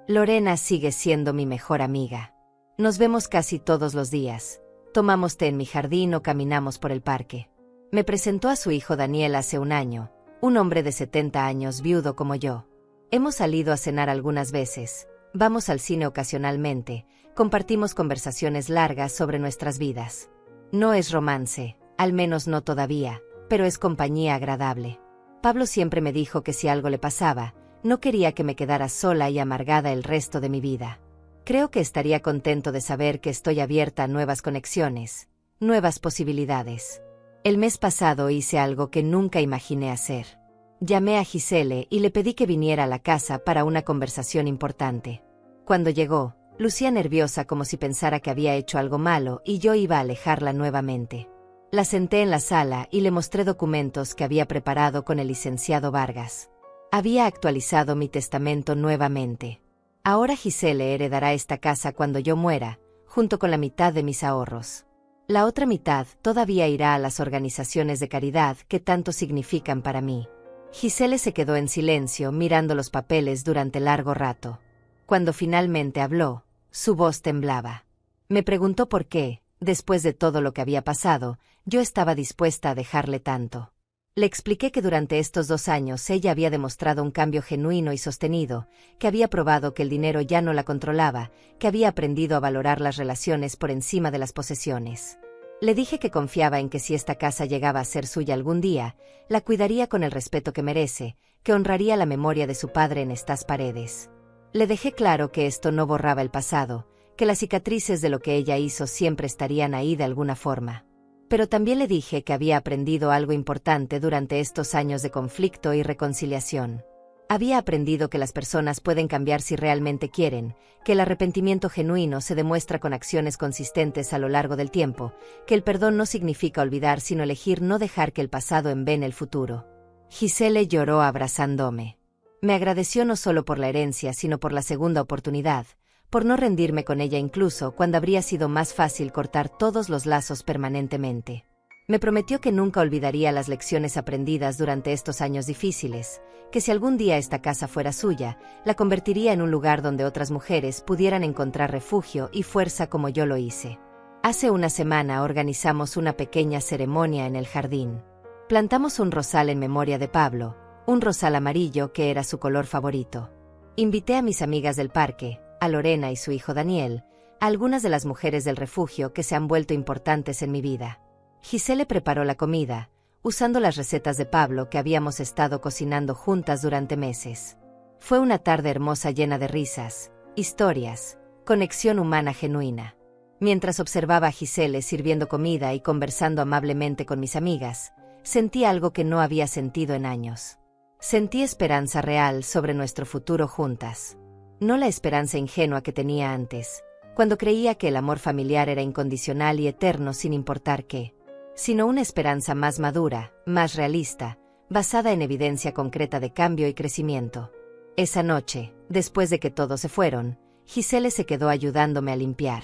Lorena sigue siendo mi mejor amiga. Nos vemos casi todos los días. Tomamos té en mi jardín o caminamos por el parque. Me presentó a su hijo Daniel hace 1 año, un hombre de 70 años viudo como yo. Hemos salido a cenar algunas veces, vamos al cine ocasionalmente, compartimos conversaciones largas sobre nuestras vidas. No es romance, al menos no todavía, pero es compañía agradable. Pablo siempre me dijo que si algo le pasaba, no quería que me quedara sola y amargada el resto de mi vida. Creo que estaría contento de saber que estoy abierta a nuevas conexiones, nuevas posibilidades. El mes pasado hice algo que nunca imaginé hacer. Llamé a Giselle y le pedí que viniera a la casa para una conversación importante. Cuando llegó, lucía nerviosa como si pensara que había hecho algo malo y yo iba a alejarla nuevamente. La senté en la sala y le mostré documentos que había preparado con el licenciado Vargas. Había actualizado mi testamento nuevamente. Ahora Giselle heredará esta casa cuando yo muera, junto con la mitad de mis ahorros. La otra mitad todavía irá a las organizaciones de caridad que tanto significan para mí. Giselle se quedó en silencio mirando los papeles durante largo rato. Cuando finalmente habló, su voz temblaba. Me preguntó por qué, después de todo lo que había pasado, yo estaba dispuesta a dejarle tanto. Le expliqué que durante estos 2 años ella había demostrado un cambio genuino y sostenido, que había probado que el dinero ya no la controlaba, que había aprendido a valorar las relaciones por encima de las posesiones. Le dije que confiaba en que si esta casa llegaba a ser suya algún día, la cuidaría con el respeto que merece, que honraría la memoria de su padre en estas paredes. Le dejé claro que esto no borraba el pasado, que las cicatrices de lo que ella hizo siempre estarían ahí de alguna forma. Pero también le dije que había aprendido algo importante durante estos años de conflicto y reconciliación. Había aprendido que las personas pueden cambiar si realmente quieren, que el arrepentimiento genuino se demuestra con acciones consistentes a lo largo del tiempo, que el perdón no significa olvidar sino elegir no dejar que el pasado envene el futuro. Giselle lloró abrazándome. Me agradeció no solo por la herencia sino por la segunda oportunidad, por no rendirme con ella incluso cuando habría sido más fácil cortar todos los lazos permanentemente. Me prometió que nunca olvidaría las lecciones aprendidas durante estos años difíciles, que si algún día esta casa fuera suya, la convertiría en un lugar donde otras mujeres pudieran encontrar refugio y fuerza como yo lo hice. Hace una semana organizamos una pequeña ceremonia en el jardín. Plantamos un rosal en memoria de Pablo, un rosal amarillo que era su color favorito. Invité a mis amigas del parque, a Lorena y su hijo Daniel, a algunas de las mujeres del refugio que se han vuelto importantes en mi vida. Giselle preparó la comida, usando las recetas de Pablo que habíamos estado cocinando juntas durante meses. Fue una tarde hermosa llena de risas, historias, conexión humana genuina. Mientras observaba a Gisele sirviendo comida y conversando amablemente con mis amigas, sentí algo que no había sentido en años. Sentí esperanza real sobre nuestro futuro juntas. No la esperanza ingenua que tenía antes, cuando creía que el amor familiar era incondicional y eterno sin importar qué, sino una esperanza más madura, más realista, basada en evidencia concreta de cambio y crecimiento. Esa noche, después de que todos se fueron, Gisele se quedó ayudándome a limpiar.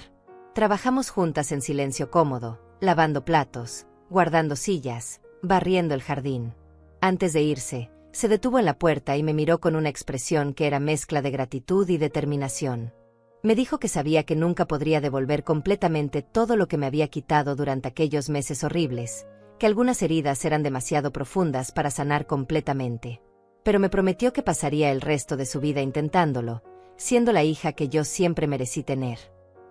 Trabajamos juntas en silencio cómodo, lavando platos, guardando sillas, barriendo el jardín. Antes de irse, se detuvo en la puerta y me miró con una expresión que era mezcla de gratitud y determinación. Me dijo que sabía que nunca podría devolver completamente todo lo que me había quitado durante aquellos meses horribles, que algunas heridas eran demasiado profundas para sanar completamente. Pero me prometió que pasaría el resto de su vida intentándolo, siendo la hija que yo siempre merecí tener.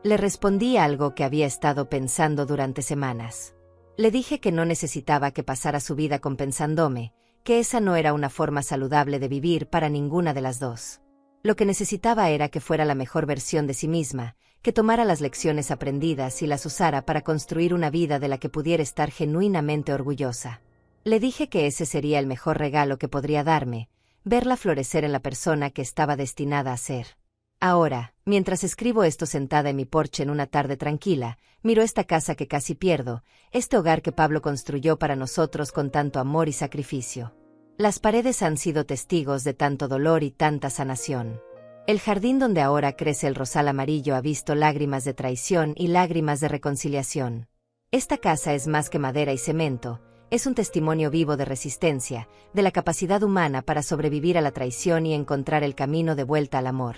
Le respondí algo que había estado pensando durante semanas. Le dije que no necesitaba que pasara su vida compensándome, que esa no era una forma saludable de vivir para ninguna de las dos. Lo que necesitaba era que fuera la mejor versión de sí misma, que tomara las lecciones aprendidas y las usara para construir una vida de la que pudiera estar genuinamente orgullosa. Le dije que ese sería el mejor regalo que podría darme, verla florecer en la persona que estaba destinada a ser. Ahora, mientras escribo esto sentada en mi porche en una tarde tranquila, miro esta casa que casi pierdo, este hogar que Pablo construyó para nosotros con tanto amor y sacrificio. Las paredes han sido testigos de tanto dolor y tanta sanación. El jardín donde ahora crece el rosal amarillo ha visto lágrimas de traición y lágrimas de reconciliación. Esta casa es más que madera y cemento, es un testimonio vivo de resistencia, de la capacidad humana para sobrevivir a la traición y encontrar el camino de vuelta al amor.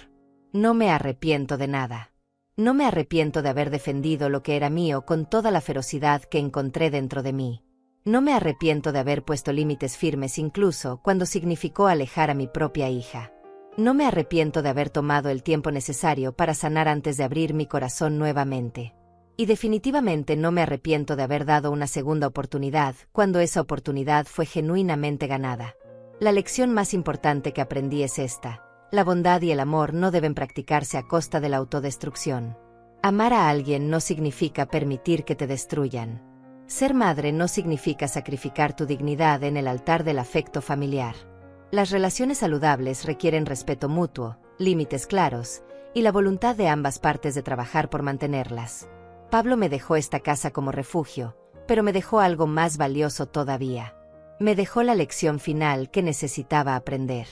No me arrepiento de nada. No me arrepiento de haber defendido lo que era mío con toda la ferocidad que encontré dentro de mí. No me arrepiento de haber puesto límites firmes incluso cuando significó alejar a mi propia hija. No me arrepiento de haber tomado el tiempo necesario para sanar antes de abrir mi corazón nuevamente. Y definitivamente no me arrepiento de haber dado una segunda oportunidad cuando esa oportunidad fue genuinamente ganada. La lección más importante que aprendí es esta: la bondad y el amor no deben practicarse a costa de la autodestrucción. Amar a alguien no significa permitir que te destruyan. Ser madre no significa sacrificar tu dignidad en el altar del afecto familiar. Las relaciones saludables requieren respeto mutuo, límites claros, y la voluntad de ambas partes de trabajar por mantenerlas. Pablo me dejó esta casa como refugio, pero me dejó algo más valioso todavía. Me dejó la lección final que necesitaba aprender.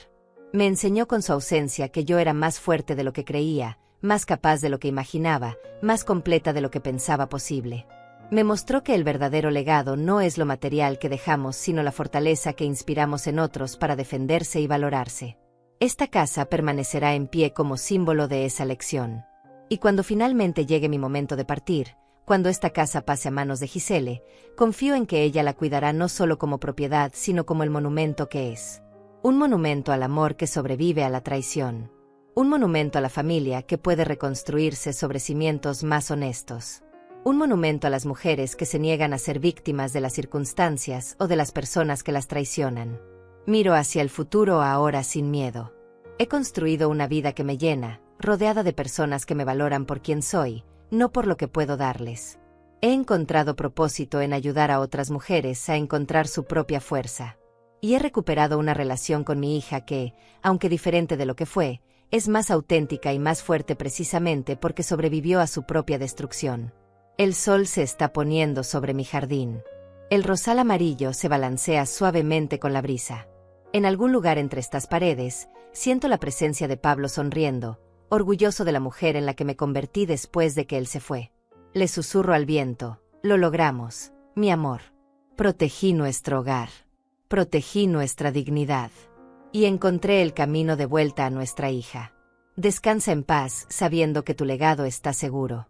Me enseñó con su ausencia que yo era más fuerte de lo que creía, más capaz de lo que imaginaba, más completa de lo que pensaba posible. Me mostró que el verdadero legado no es lo material que dejamos, sino la fortaleza que inspiramos en otros para defenderse y valorarse. Esta casa permanecerá en pie como símbolo de esa lección. Y cuando finalmente llegue mi momento de partir, cuando esta casa pase a manos de Gisele, confío en que ella la cuidará no solo como propiedad, sino como el monumento que es. Un monumento al amor que sobrevive a la traición. Un monumento a la familia que puede reconstruirse sobre cimientos más honestos. Un monumento a las mujeres que se niegan a ser víctimas de las circunstancias o de las personas que las traicionan. Miro hacia el futuro ahora sin miedo. He construido una vida que me llena, rodeada de personas que me valoran por quien soy, no por lo que puedo darles. He encontrado propósito en ayudar a otras mujeres a encontrar su propia fuerza. Y he recuperado una relación con mi hija que, aunque diferente de lo que fue, es más auténtica y más fuerte precisamente porque sobrevivió a su propia destrucción. El sol se está poniendo sobre mi jardín. El rosal amarillo se balancea suavemente con la brisa. En algún lugar entre estas paredes, siento la presencia de Pablo sonriendo, orgulloso de la mujer en la que me convertí después de que él se fue. Le susurro al viento: lo logramos, mi amor. Protegí nuestro hogar. Protegí nuestra dignidad. Y encontré el camino de vuelta a nuestra hija. Descansa en paz sabiendo que tu legado está seguro.